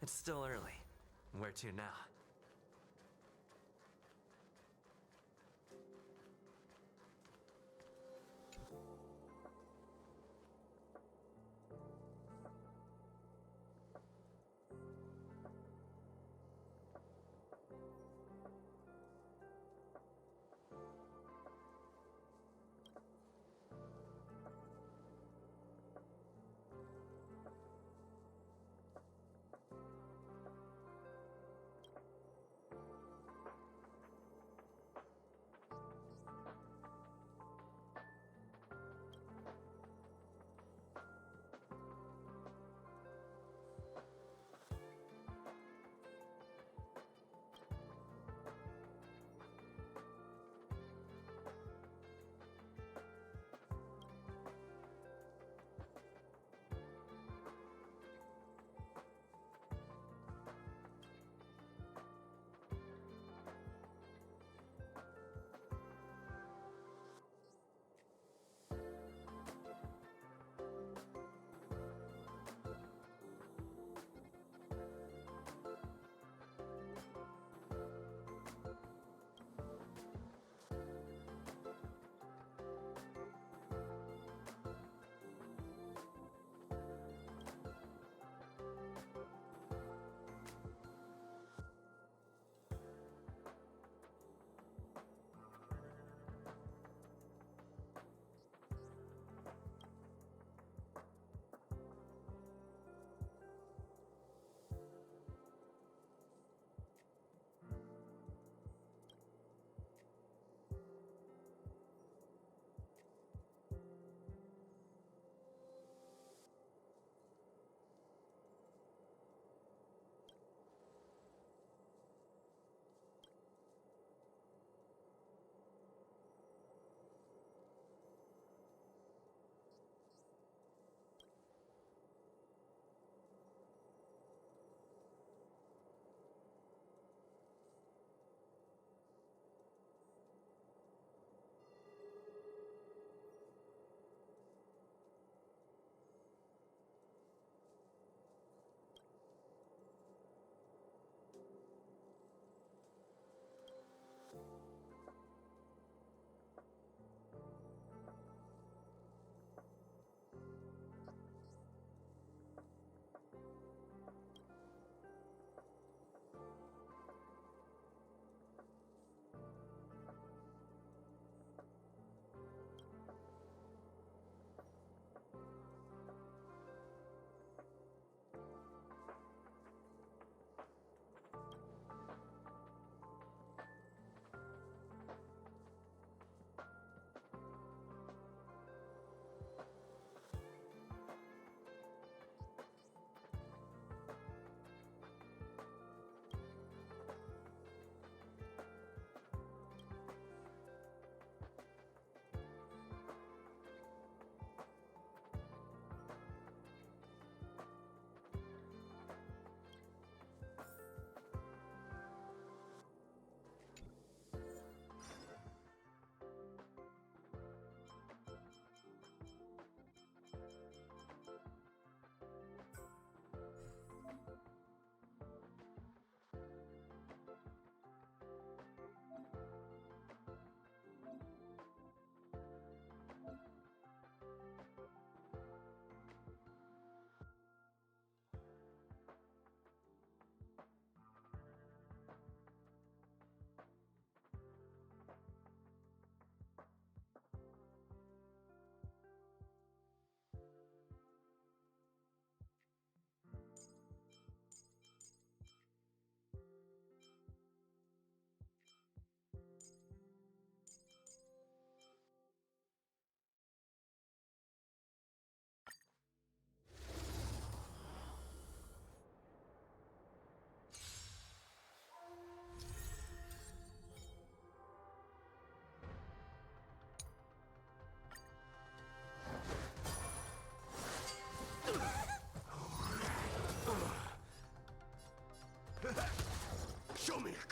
It's still early. Where to now?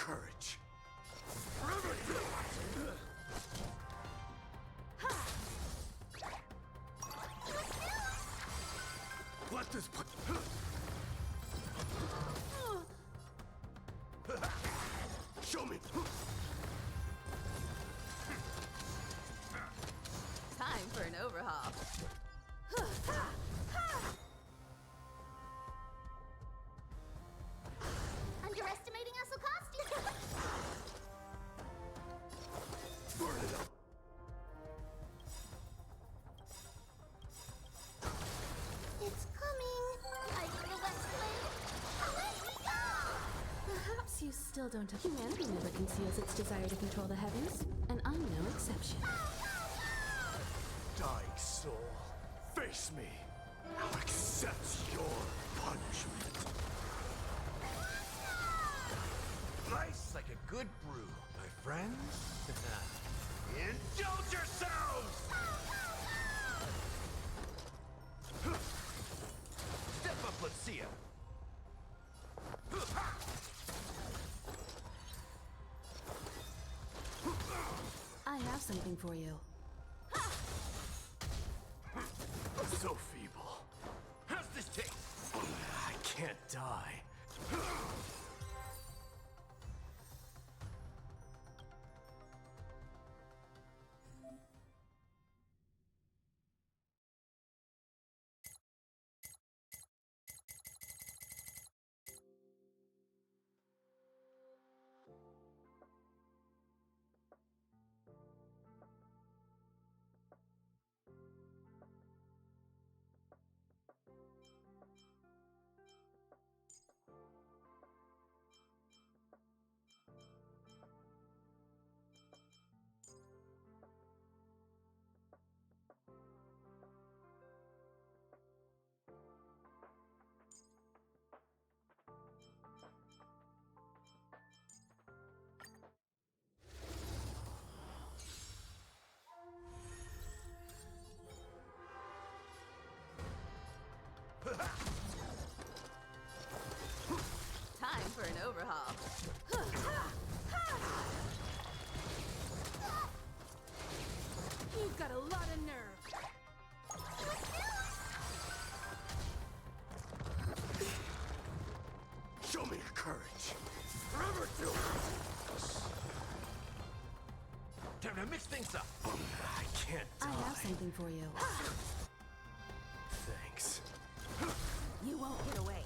courage. Let this put. Show me. Time for an overhaul. Underestimating Asokosti! Burn it up. It's coming! I feel the wet flame! Away we go! Perhaps you still don't have humanity never conceals its desire to control the heavens, and I'm no exception. Dying soul, face me. I'll accept your punishment. Nice like a good brew, my friends. Indulge yourselves! Step up, let's see ya. I have something for you. So feeble. How's this taste? I can't die. Time for an overhaul. You've got a lot of nerve. Show me your courage. Forever do it. Time to mix things up. I can't die. I have something for you. Thanks. You won't get away.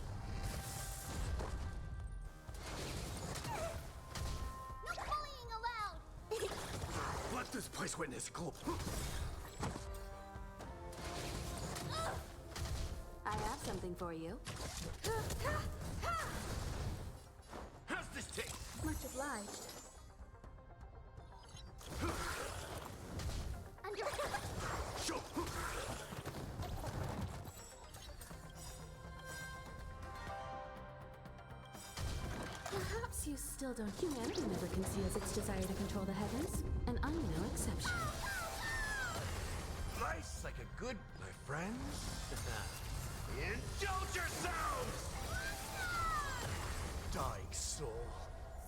No bullying allowed! Let this place witness glory. I have something for you. How's this taste? Much obliged. Show. Perhaps you still don't. Humanity never conceals its desire to control the heavens, and I'm no exception. Nice like a good, my friends. Indulge yourselves! Dying soul,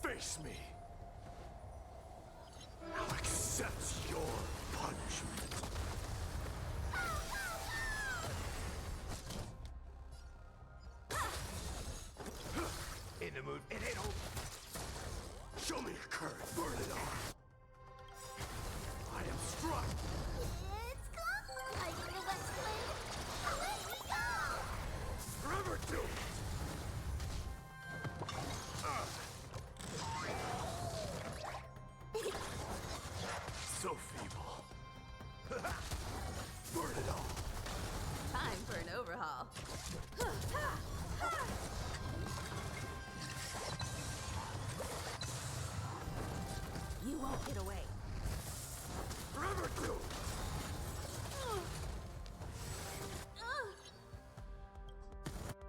face me. I'll accept your punishment. In the mood, it ain't over. Show me your courage, burn it off. I am struck. It's come! I feel the wet flame! Away we go! Forever do it. So feeble. Burn it all. Time for an overhaul. You won't get away. Forever do it.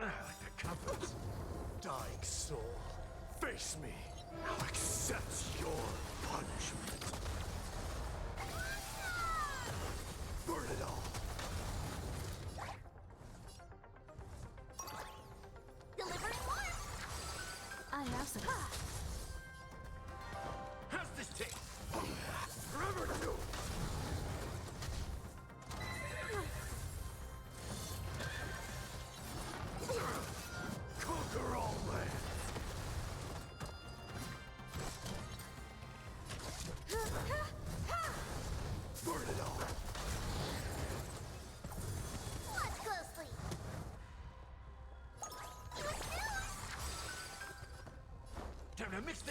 I like the comfort. Dying soul, face me. I'll accept your punishment. Burn it all. Delivering more! I have something.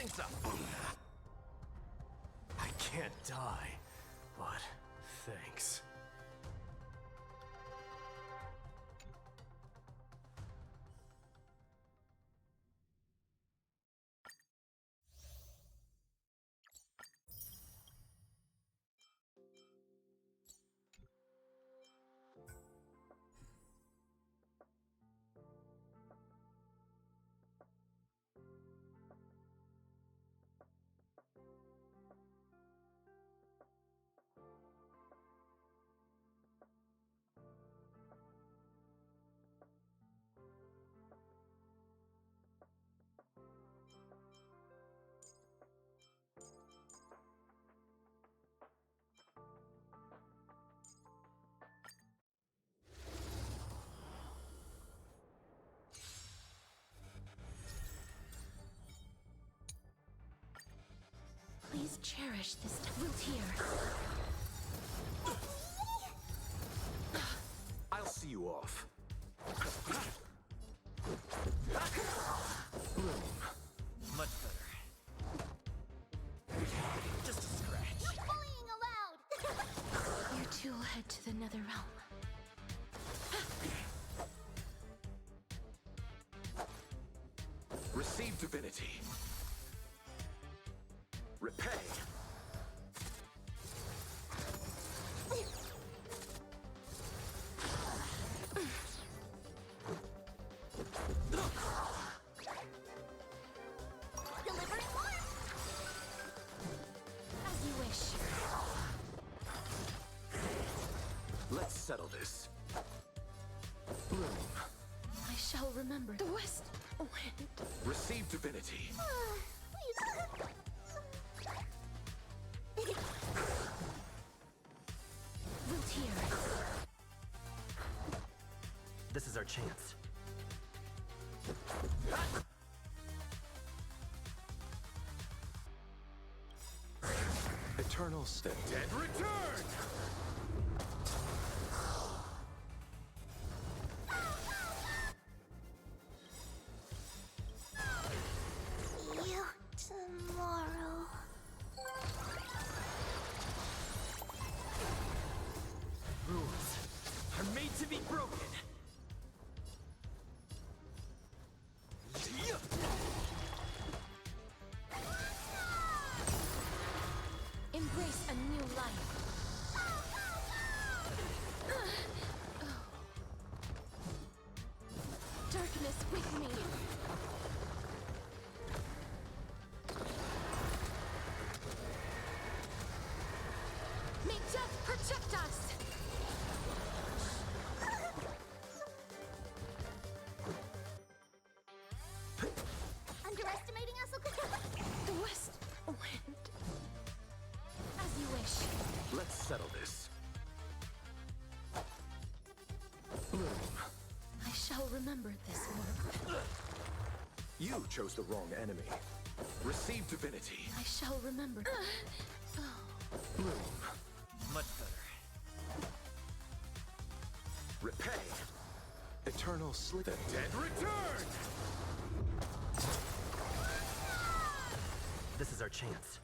think so? I can't die, but thanks. Please cherish this root here. I'll see you off. Bloom. Much better. Just a scratch. No bullying allowed! You two will head to the nether realm. Receive divinity. Repay. Delivering more! As you wish. Let's settle this. Bloom. I shall remember the west wind. Receive divinity. Root here. This is our chance. Eternal step. Dead return! See you tomorrow. Rules are made to be broken. Embrace a new life. Darkness with me. May death protect us. Underestimating us? The west wind. As you wish. Let's settle this. Bloom. I shall remember this work. You chose the wrong enemy. Receive divinity. I shall remember. Bloom. Much better. Repay. Eternal sleep. The dead return! This is our chance.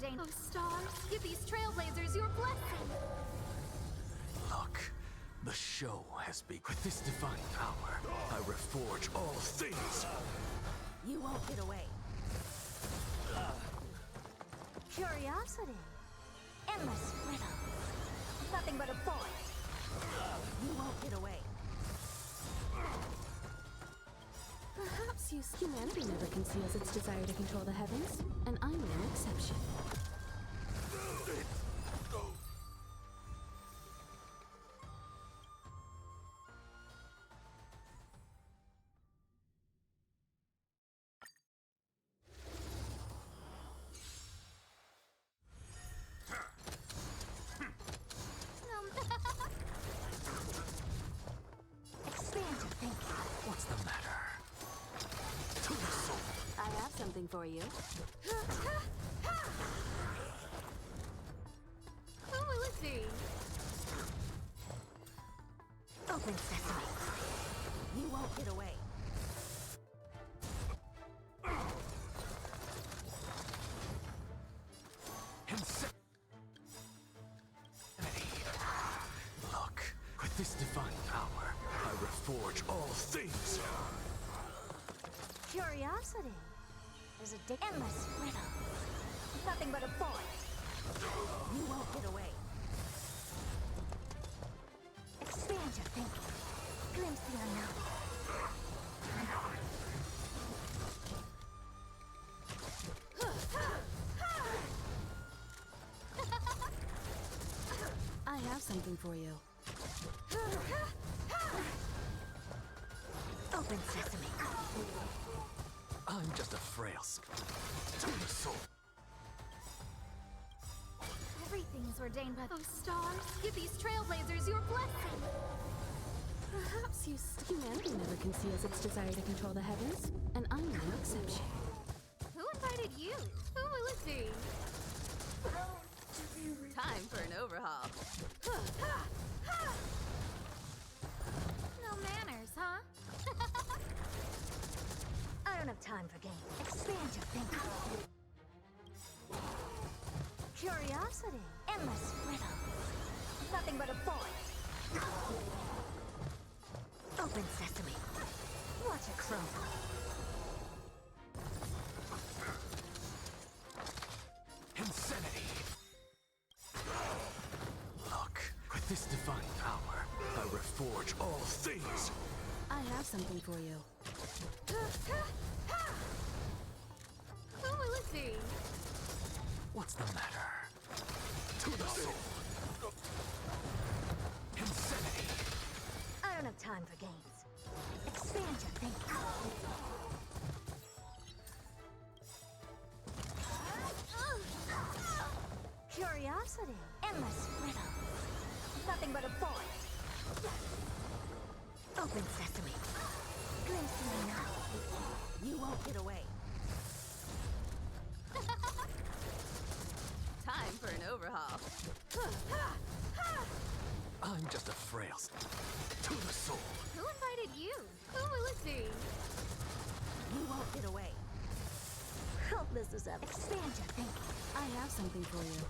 ordained. Oh, stars, give these trailblazers your blessing. Look, the show has begun. With this divine power, I reforge all things. You won't get away. Curiosity. Endless riddles. Nothing but a void. You won't get away. Perhaps humanity never conceals its desire to control the heavens, and I'm no exception. Expand your thinking. What's the matter? To the soul. I have something for you. Who will it be? Open sesame. You won't get away. Look, with this divine power, I reforge all things. Curiosity. There's a endless riddle. Nothing but a void. You won't get away. Expand your thinking. Glimpse the unknown. I have something for you. Open sesame. I'm just a frail to the soul. Everything is ordained by. Oh, stars, give these trailblazers your blessing. Perhaps humanity never conceals its desire to control the heavens, and I'm no exception. Who invited you? Who will it be? Time for an overhaul. No manners, huh? I don't have time for games. Expand your thinking. Curiosity. Endless riddles. Nothing but a void. Open sesame. Watch it crumble. Insanity. Look, with this divine power, I reforge all things. I have something for you. Who will it be? What's the matter? To the soul. Insanity. I don't have time for games. Expand your thinking. Curiosity. Endless riddles. Nothing but a void. Open sesame. Glimpse the unknown. You won't get away. Time for an overhaul. I'm just a frail to the soul. Who invited you? Who will it be? You won't get away. Helpless as ever. Expand your thinking. I have something for you.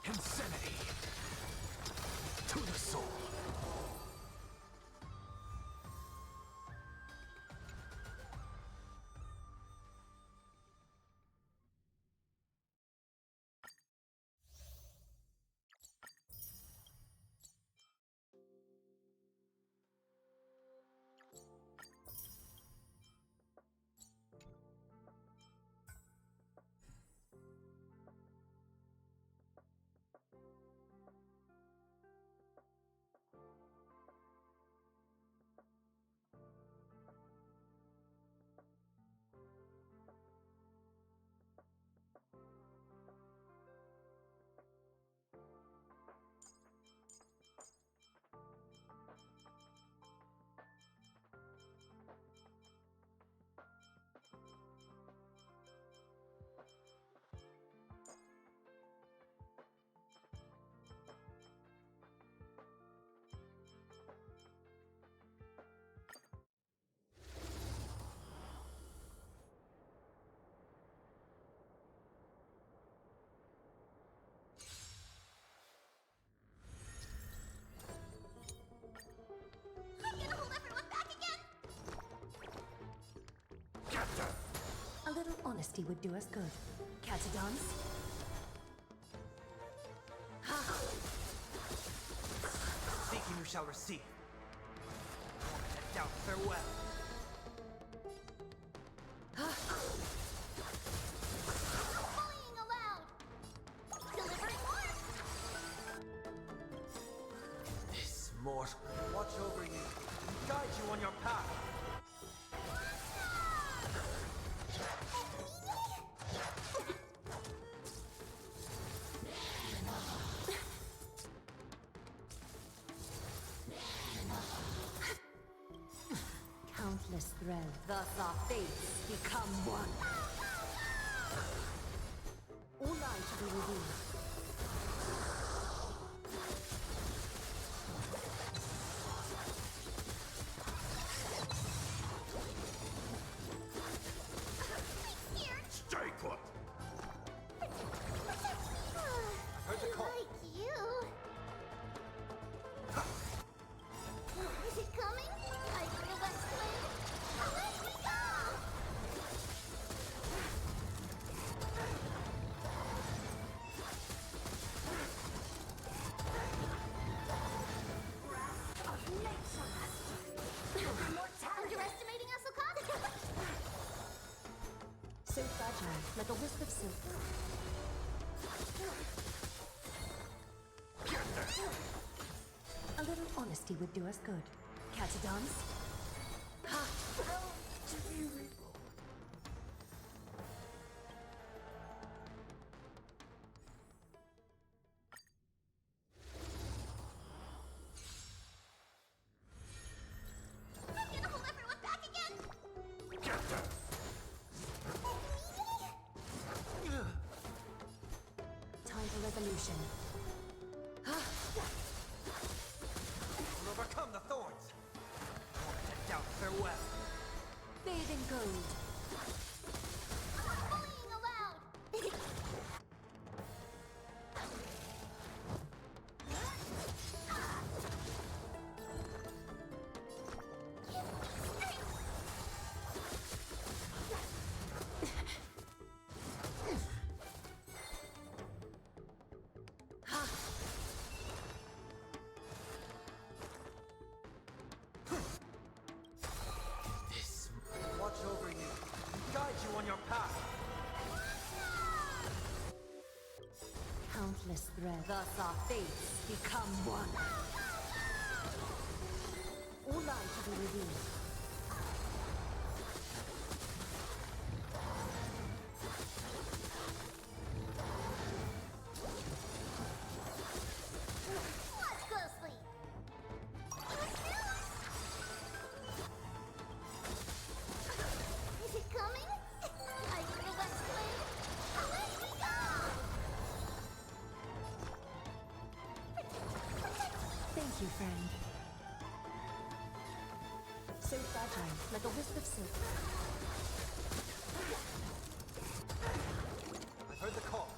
Insanity. To the soul. honesty would do us good. Catadons? Seeking you shall receive. Down, farewell. Bullying allowed! Delivering more! This mortal. Watch over you. Guide you on your path. Countless threads. Thus our fates become one. All light to be revealed. Stay put! Heard the call. Like you. Is it coming? I feel that flame. Away we go! Underestimating us, Okada? So fragile, like a wisp of silk. A little honesty would do us good. Catadons? Ha! I'm gonna hold everyone back again! Get them! Time for resolution. Will overcome the thorns. Down, farewell. Bathe in gold. Bullying allowed! This. Watch over you. Guide you on your path. Countless threads. Thus our fates become one. All light to be revealed. Watch closely! Is it coming? I feel that flame. Away we go! Thank you, friend. So fragile, like a wisp of silk. I heard the call.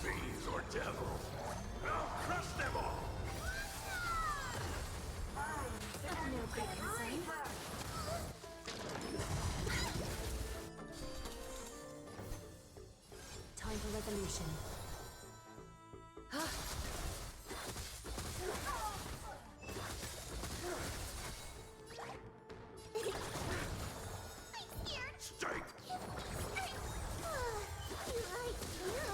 Fiends or devils? I'll crush them all! No great concern. Time for resolution. I'm scared! Stay! Like you.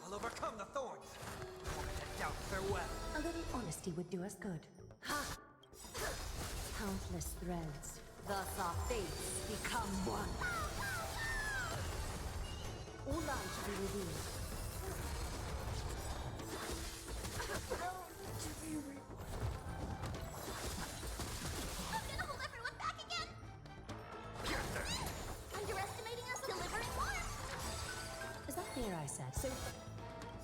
I'll overcome the thorns. Down, farewell. A little honesty would do us good. Ha! Countless threads. Thus our fates become one. All light to be revealed. I'm gonna hold everyone back again! Get them! Underestimating us, delivering more! Is that fair, I said? So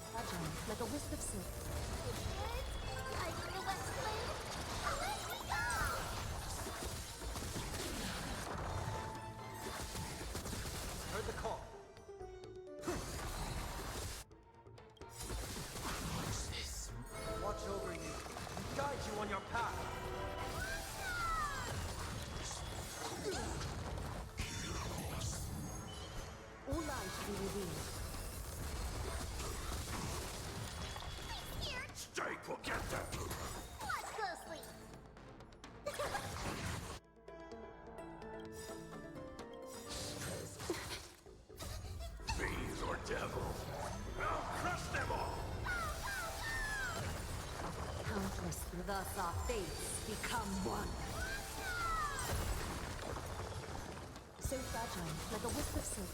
fragile, like a wisp of silk. I feel that flame. Away we go! Heard the call. Thus our fates become one. So fragile, like a wisp of silk.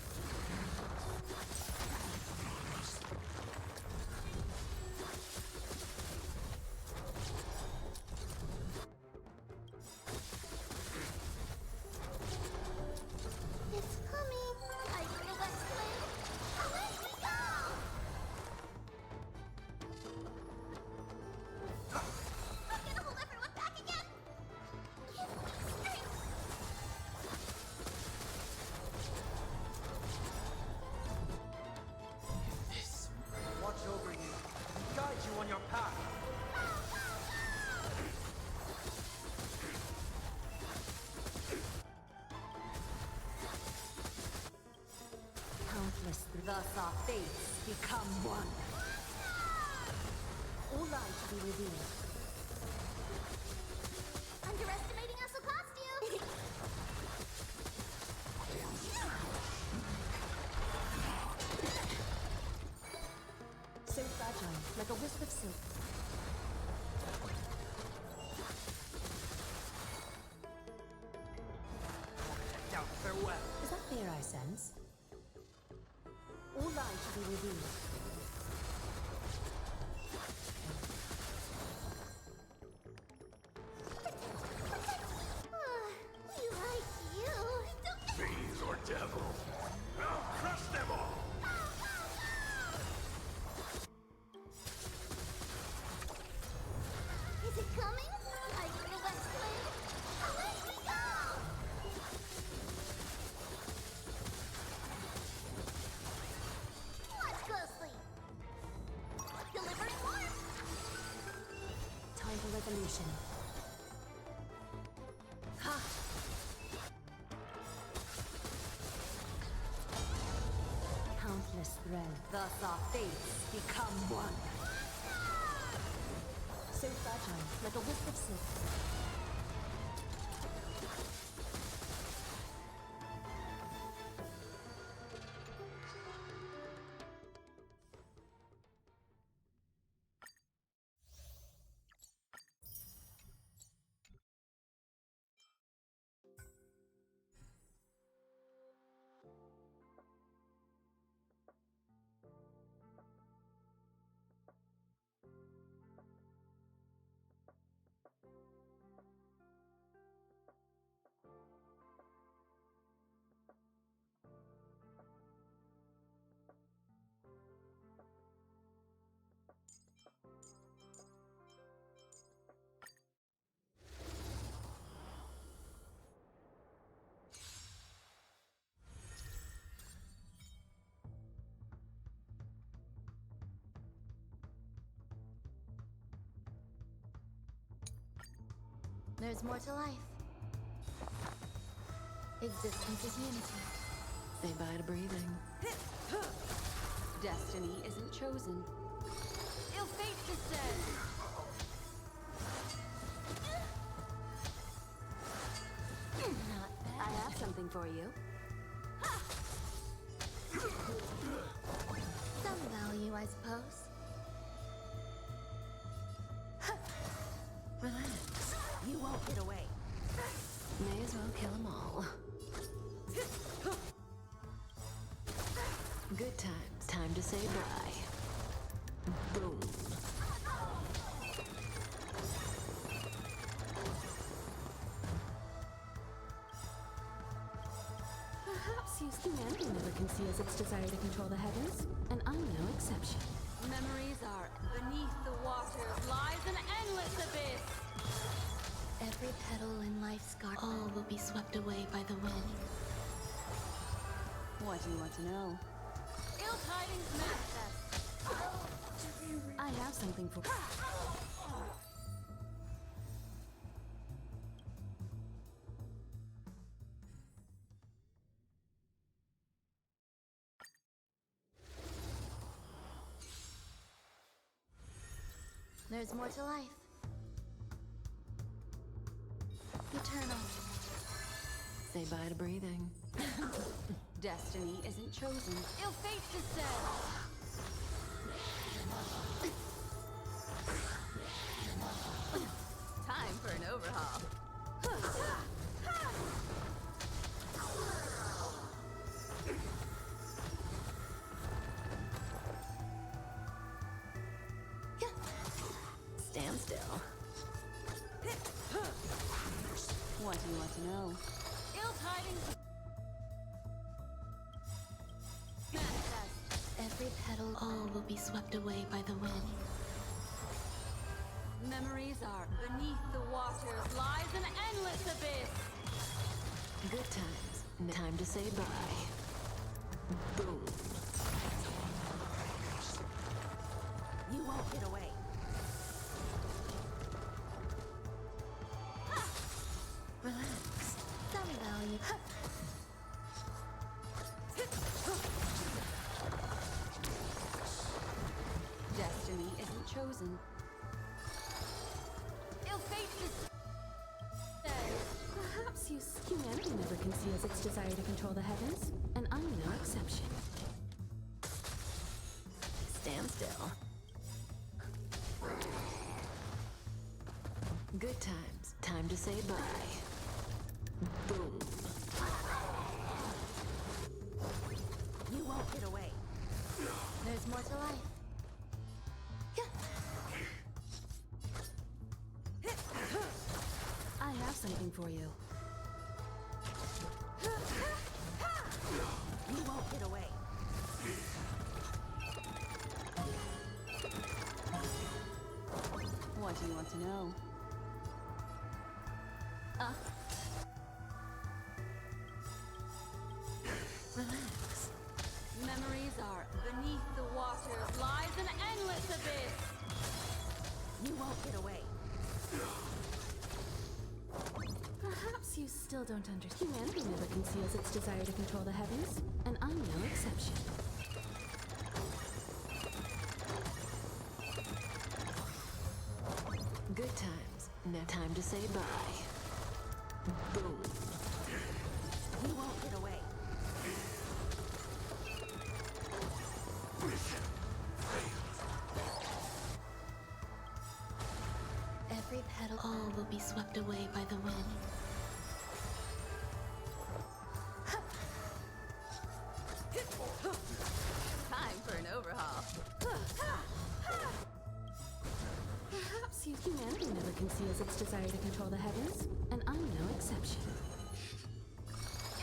It's coming. I feel that flame. Away we go! I'm gonna hold everyone back again. Give me strength. Watch over you. Guide you on your path. Countless, thus our fates become one. All lies to be revealed. Underestimating us will cost you. So fragile, like a wisp of silk. Now farewell. Is that fear I sense? All lies to be revealed. We like you. Don't get Fiends or devils. I'll crush them all. Is it coming? I feel that flame. Away we go! Watch closely. Delivering warmth. Time for resolution. Ha! Countless threads. Thus our fates become one. So fragile, like a wisp of silk. There's more to life. Existence is unity. Say bye to breathing. Destiny isn't chosen. Ill fate descends! Not bad. I have something for you. Some value, I suppose. Relax. You won't get away. May as well kill them all. Good times. Time to say bye. Boom. Perhaps humanity never conceals its desire to control the heavens, and I'm no exception. Memories are beneath the water lies an endless abyss. Every petal in life's garden. All will be swept away by the wind. What do you want to know? Ill tidings manifest. I have something for. There's more to life. Eternal. Say bye to breathing. Destiny isn't chosen. Ill fate descends. for an overhaul. Stand still. What do you want to know? Ill tidings. Manifest. Every petal, all will be swept away by the wind. Memories are beneath the waters lies an endless abyss. Good times. Time to say bye. Boom. You won't get away. Relax. Some value. Destiny isn't chosen. Ill fate is perhaps humanity never conceals its desire to control the heavens, and I'm no exception. Stand still. Good times. Time to say bye. Boom. You won't get away. There's more to life. I have something for you. You won't get away. What do you want to know? Relax. Memories are beneath the waters lies an endless abyss. You won't get away. Perhaps you still don't understand. Humanity never conceals its desire to control the heavens, and I'm no exception. Good times. Now time to say bye. Boom. You won't get away. Every petal, all will be swept away by the wind. Time for an overhaul. Perhaps humanity never conceals its desire to control the heavens, and I'm no exception.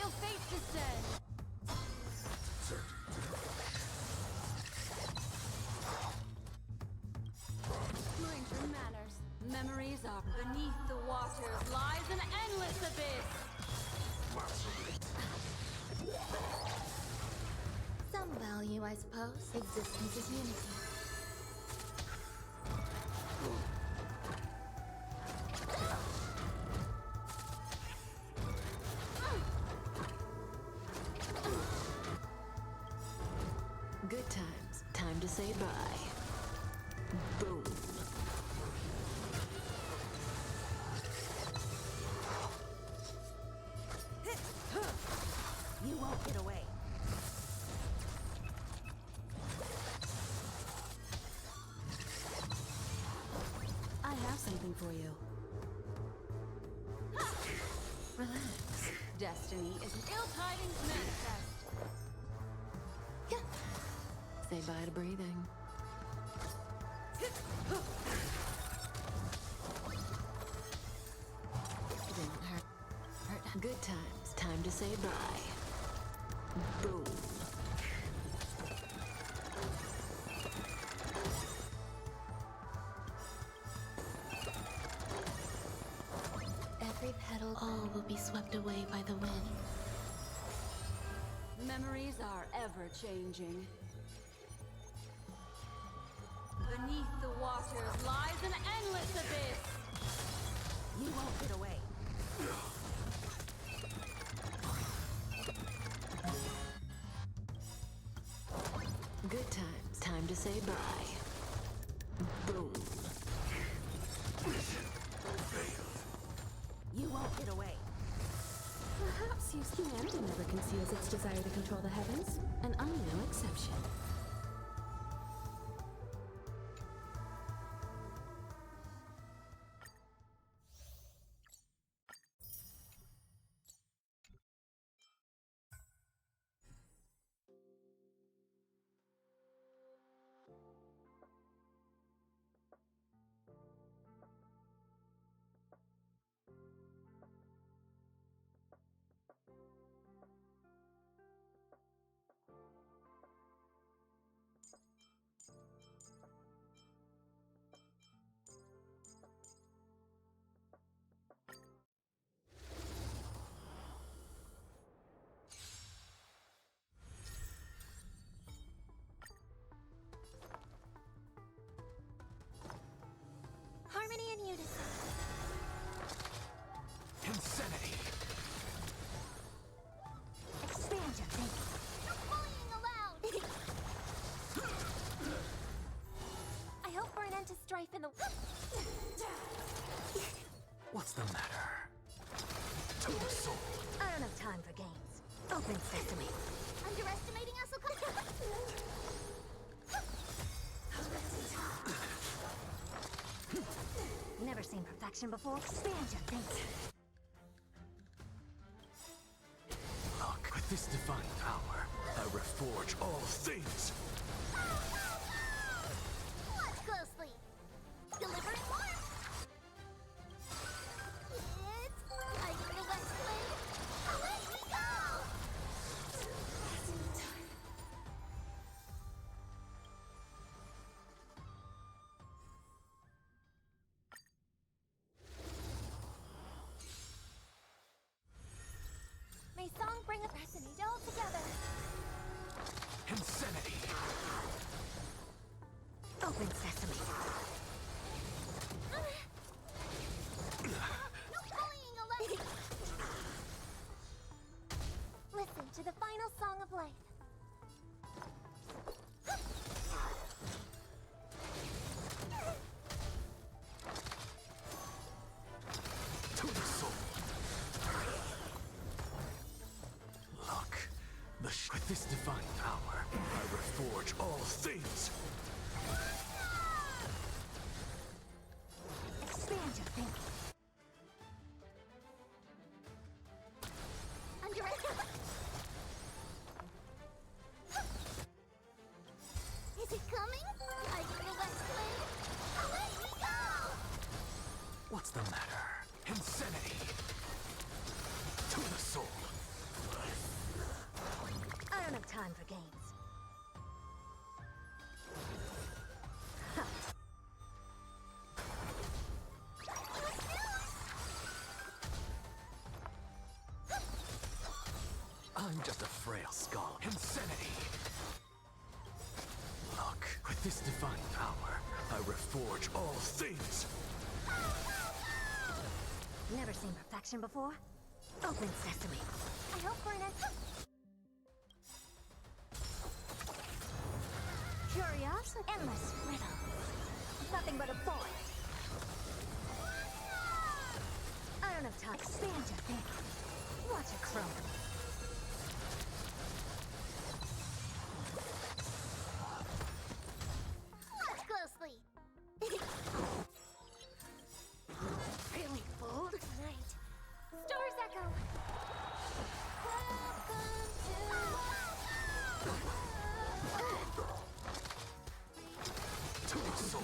Ill fate descends. Learn your manners. Memories are beneath the waters lies an endless abyss. Some value, I suppose. Existence is unity. Good times. Time to say bye. Boom. You won't get away. I have something for you. Relax. Destiny is an ill tidings manifest. Say bye to breathing. It didn't hurt. Good times. Time to say bye. Boom. Every petal, all will be swept away by the wind. Memories are ever changing. Beneath the waters lies an endless abyss. You won't get away. Good times. Time to say bye. Boom. You won't get away. Perhaps humanity never conceals its desire to control the heavens, and I'm no exception. you to say? Insanity! Expand your thinking. No bullying allowed! I hope for an end to strife in the... What's the matter? To the soul. I don't have time for games. Open sesame. Underestimating us will come... Never seen perfection before. Expand your thinking. Look, with this divine power, I reforge all things. Watch closely. Delivering warmth. It's like the west wind. Away we go! May song bring a resonate all together. Insanity! Open sesame. No bullying allowed. Listen to the final song of life. To the soul. Look, with this divine power, I reforge all things. Expand your thinking. Is it coming? Like the west wind? Away we go! What's the matter? Insanity! To the soul. I don't have time for games. I'm just a frail skull. Insanity! Look, with this divine power, I reforge all things. Never seen perfection before? Open sesame. I hope for an end. Curiosity. Endless riddles. Nothing but a void. I don't have time. Expand your thinking. Watch it crumble. Watch closely. Really bold tonight. Stars echo. Welcome To the soul.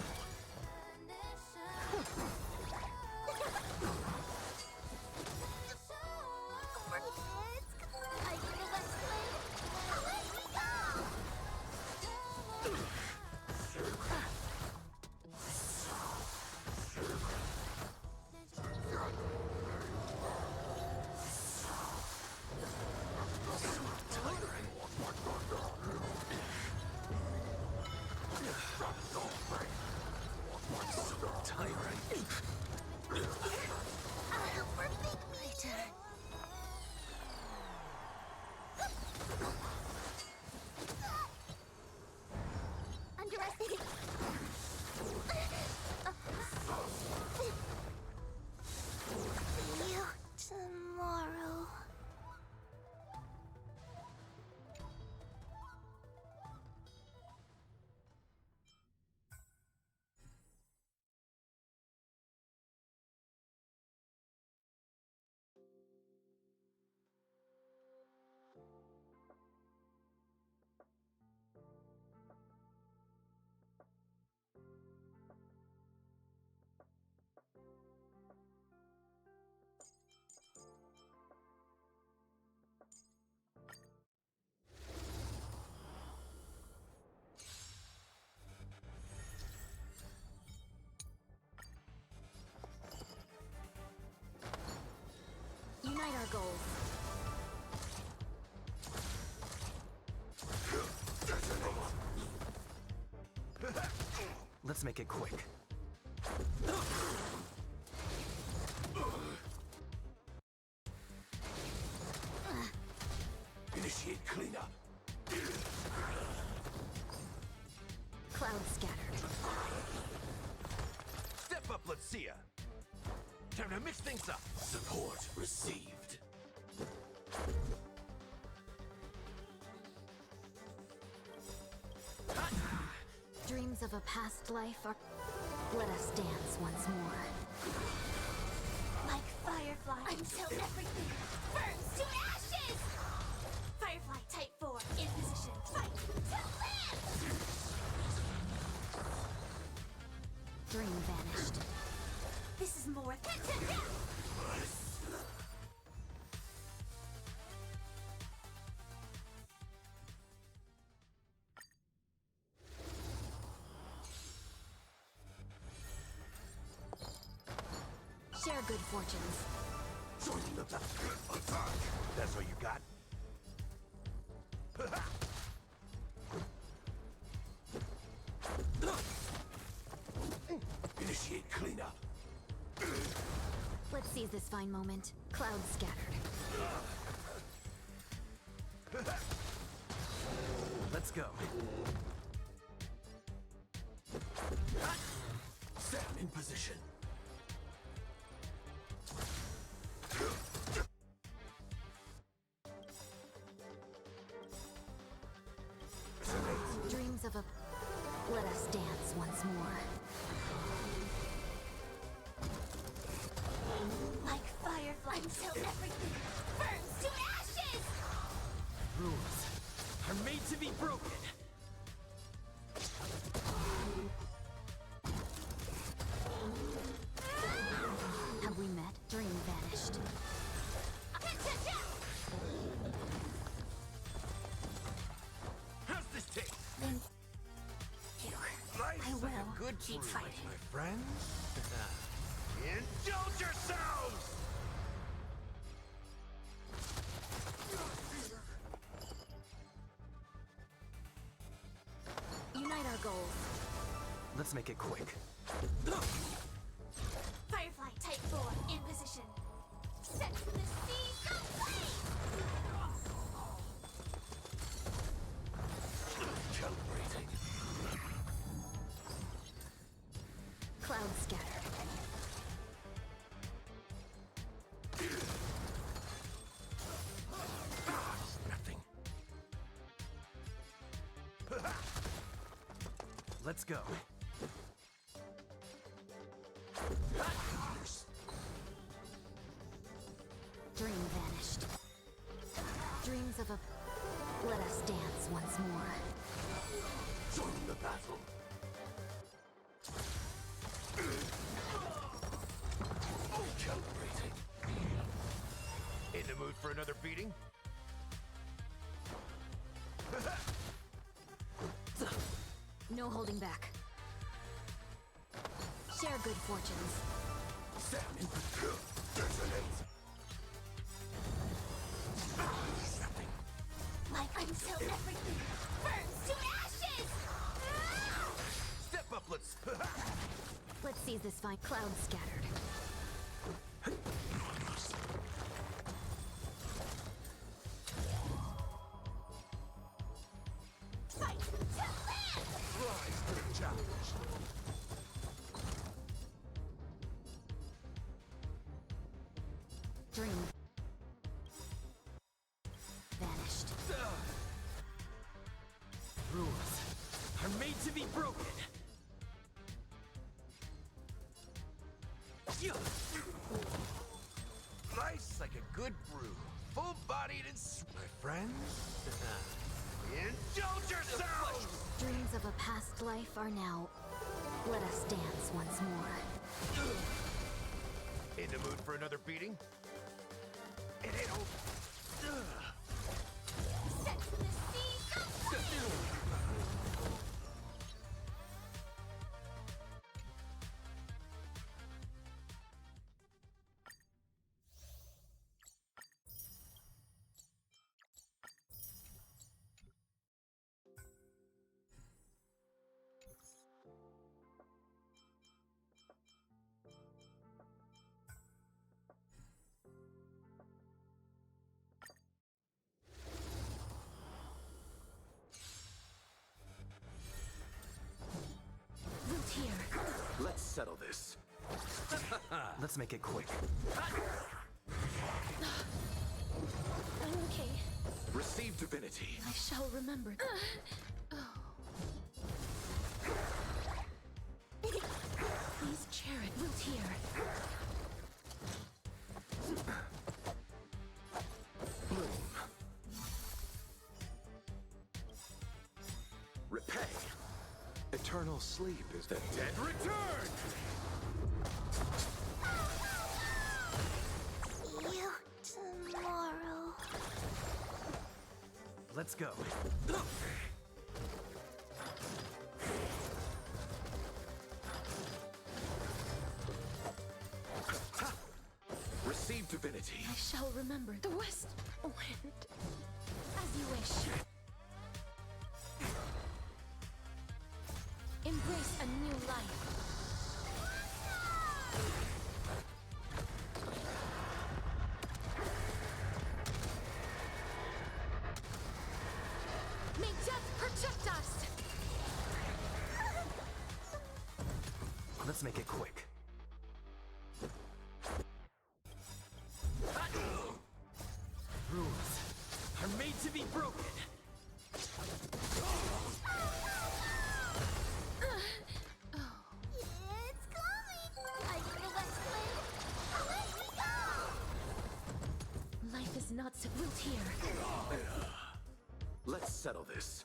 Unite our goals. Let's make it quick. Initiate cleanup. Cloud scattered. Step up, let's see ya. Time to mix things up. Support received. Dreams of a past life are... Let us dance once more. Like firefly until everything burns to ashes! Firefly type 4 in position. Fight to live! Dream vanished. This is more than to death! Share good fortunes. Joining the battle. Attack. That's all you got? Initiate cleanup. Let's seize this fine moment. Cloud scattered. Let's go. Stand in position. Dreams of a... Let us dance once more. Like firefly until everything burns to ashes! Rules are made to be broken. Have we met? Dream vanished. How's this taste? Thank you. Life's I like will a good keep brew, fighting. my friends. Indulge yourselves! Unite our goals. Let's make it quick. Firefly type 4 in position. Set the seas aflame! Calibrating. Cloud scattered. Nothing. Let's go. Dream vanished. Dreams of a... Let us dance once more. Joining the battle. Calibrating. In the mood for another beating? No holding back. Share good fortunes. Stand in position. Detonate. Nothing. Like until everything burns to ashes! Step up, let's... Let's seize this fine... Cloud scattered. Fight to live! Rise to the challenge. Dream vanished. Rules are made to be broken. Life's like a good brew. Full-bodied and... My friends? Indulge yourselves! Dreams of a past life are now... Let us dance once more. In the mood for another beating? It ain't over. Set the seas aflame! settle this. Let's make it quick. I'm okay. Receive divinity. I shall remember. Please chair it, Wiltier. Bloom. Repay. Eternal sleep is the dead return! See you tomorrow. Let's go. Receive divinity. I shall remember the west wind. As you wish. Embrace a new life. May death protect us! Let's make it quick. Rules are made to be broken. It's coming. Like the west wind. Let me go. Life is not so Wiltier. Let's settle this.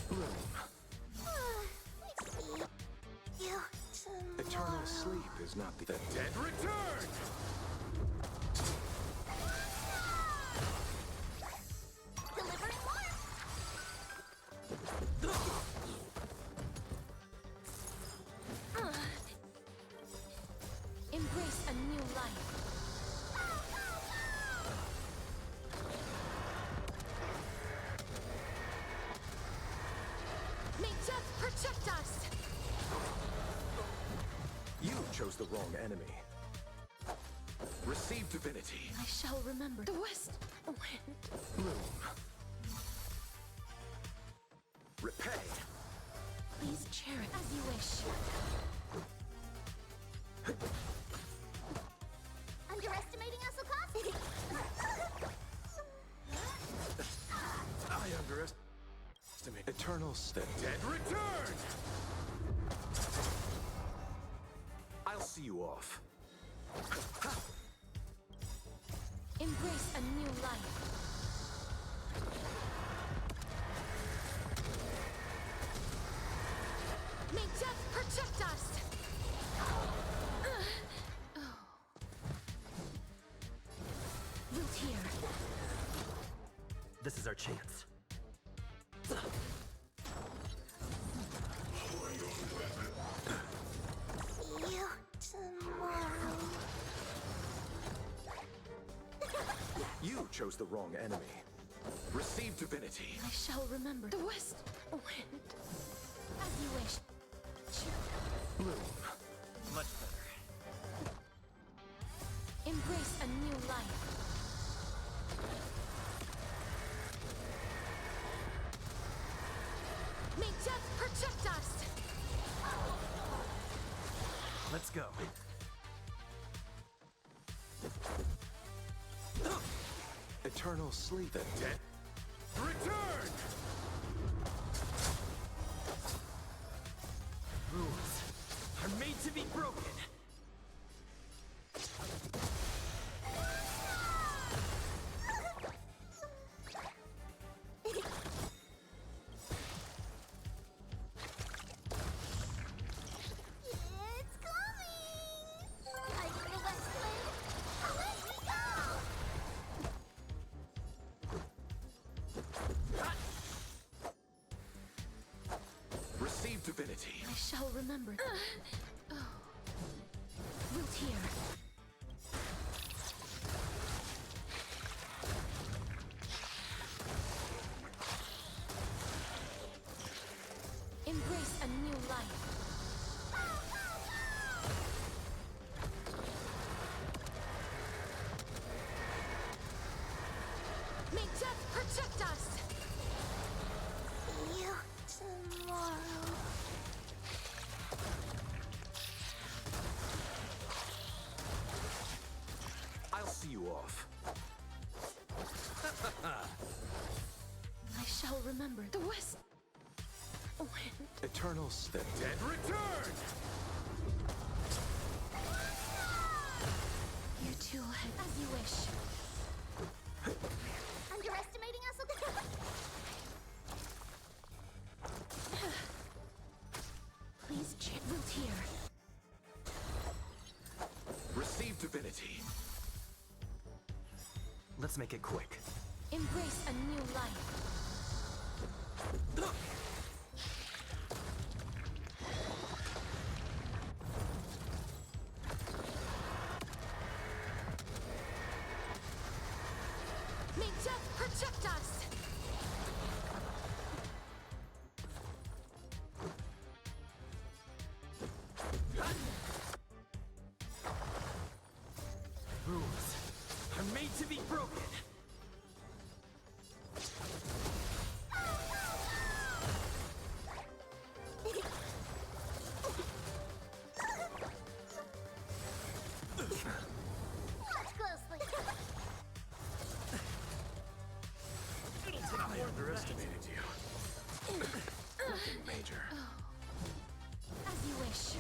Bloom. See you tomorrow. Eternal sleep is not the dead return! Delivering warmth. Embrace a new life. May death protect us! You chose the wrong enemy. Receive divinity. I shall remember the west wind. Bloom. Repay. Please chair it as you wish. Underestimating us will cost. I underestimate eternal the dead return! I'll see you off. Embrace a new life. May death protect us! Wiltier. This is our chance. See you tomorrow. You chose the wrong enemy. Receive divinity. I shall remember the west wind. As you wish. Bloom. Much better. Embrace a new life. May death protect us! Let's go. Eternal sleep. The dead return! Rules are made to be broken. It's coming. Like the west wind. Let me go. Receive divinity. I shall remember. Wiltier. Embrace a new life. May death protect us! See you tomorrow. Eternals, the dead return! You two had As you wish. Underestimating us? please root here. Receive divinity. Let's make it quick. Embrace a new life. May death protect us! Rules are made to be broken. Watch closely. I underestimated you. Nothing major. As you wish.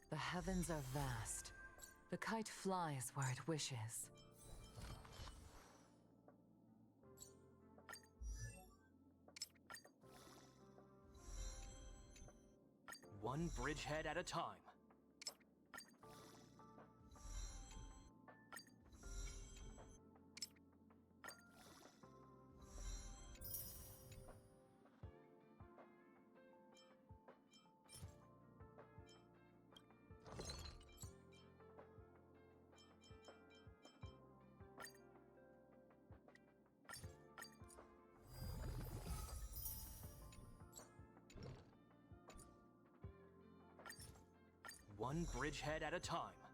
The heavens are vast. The kite flies where it wishes. One bridgehead at a time. One bridgehead at a time.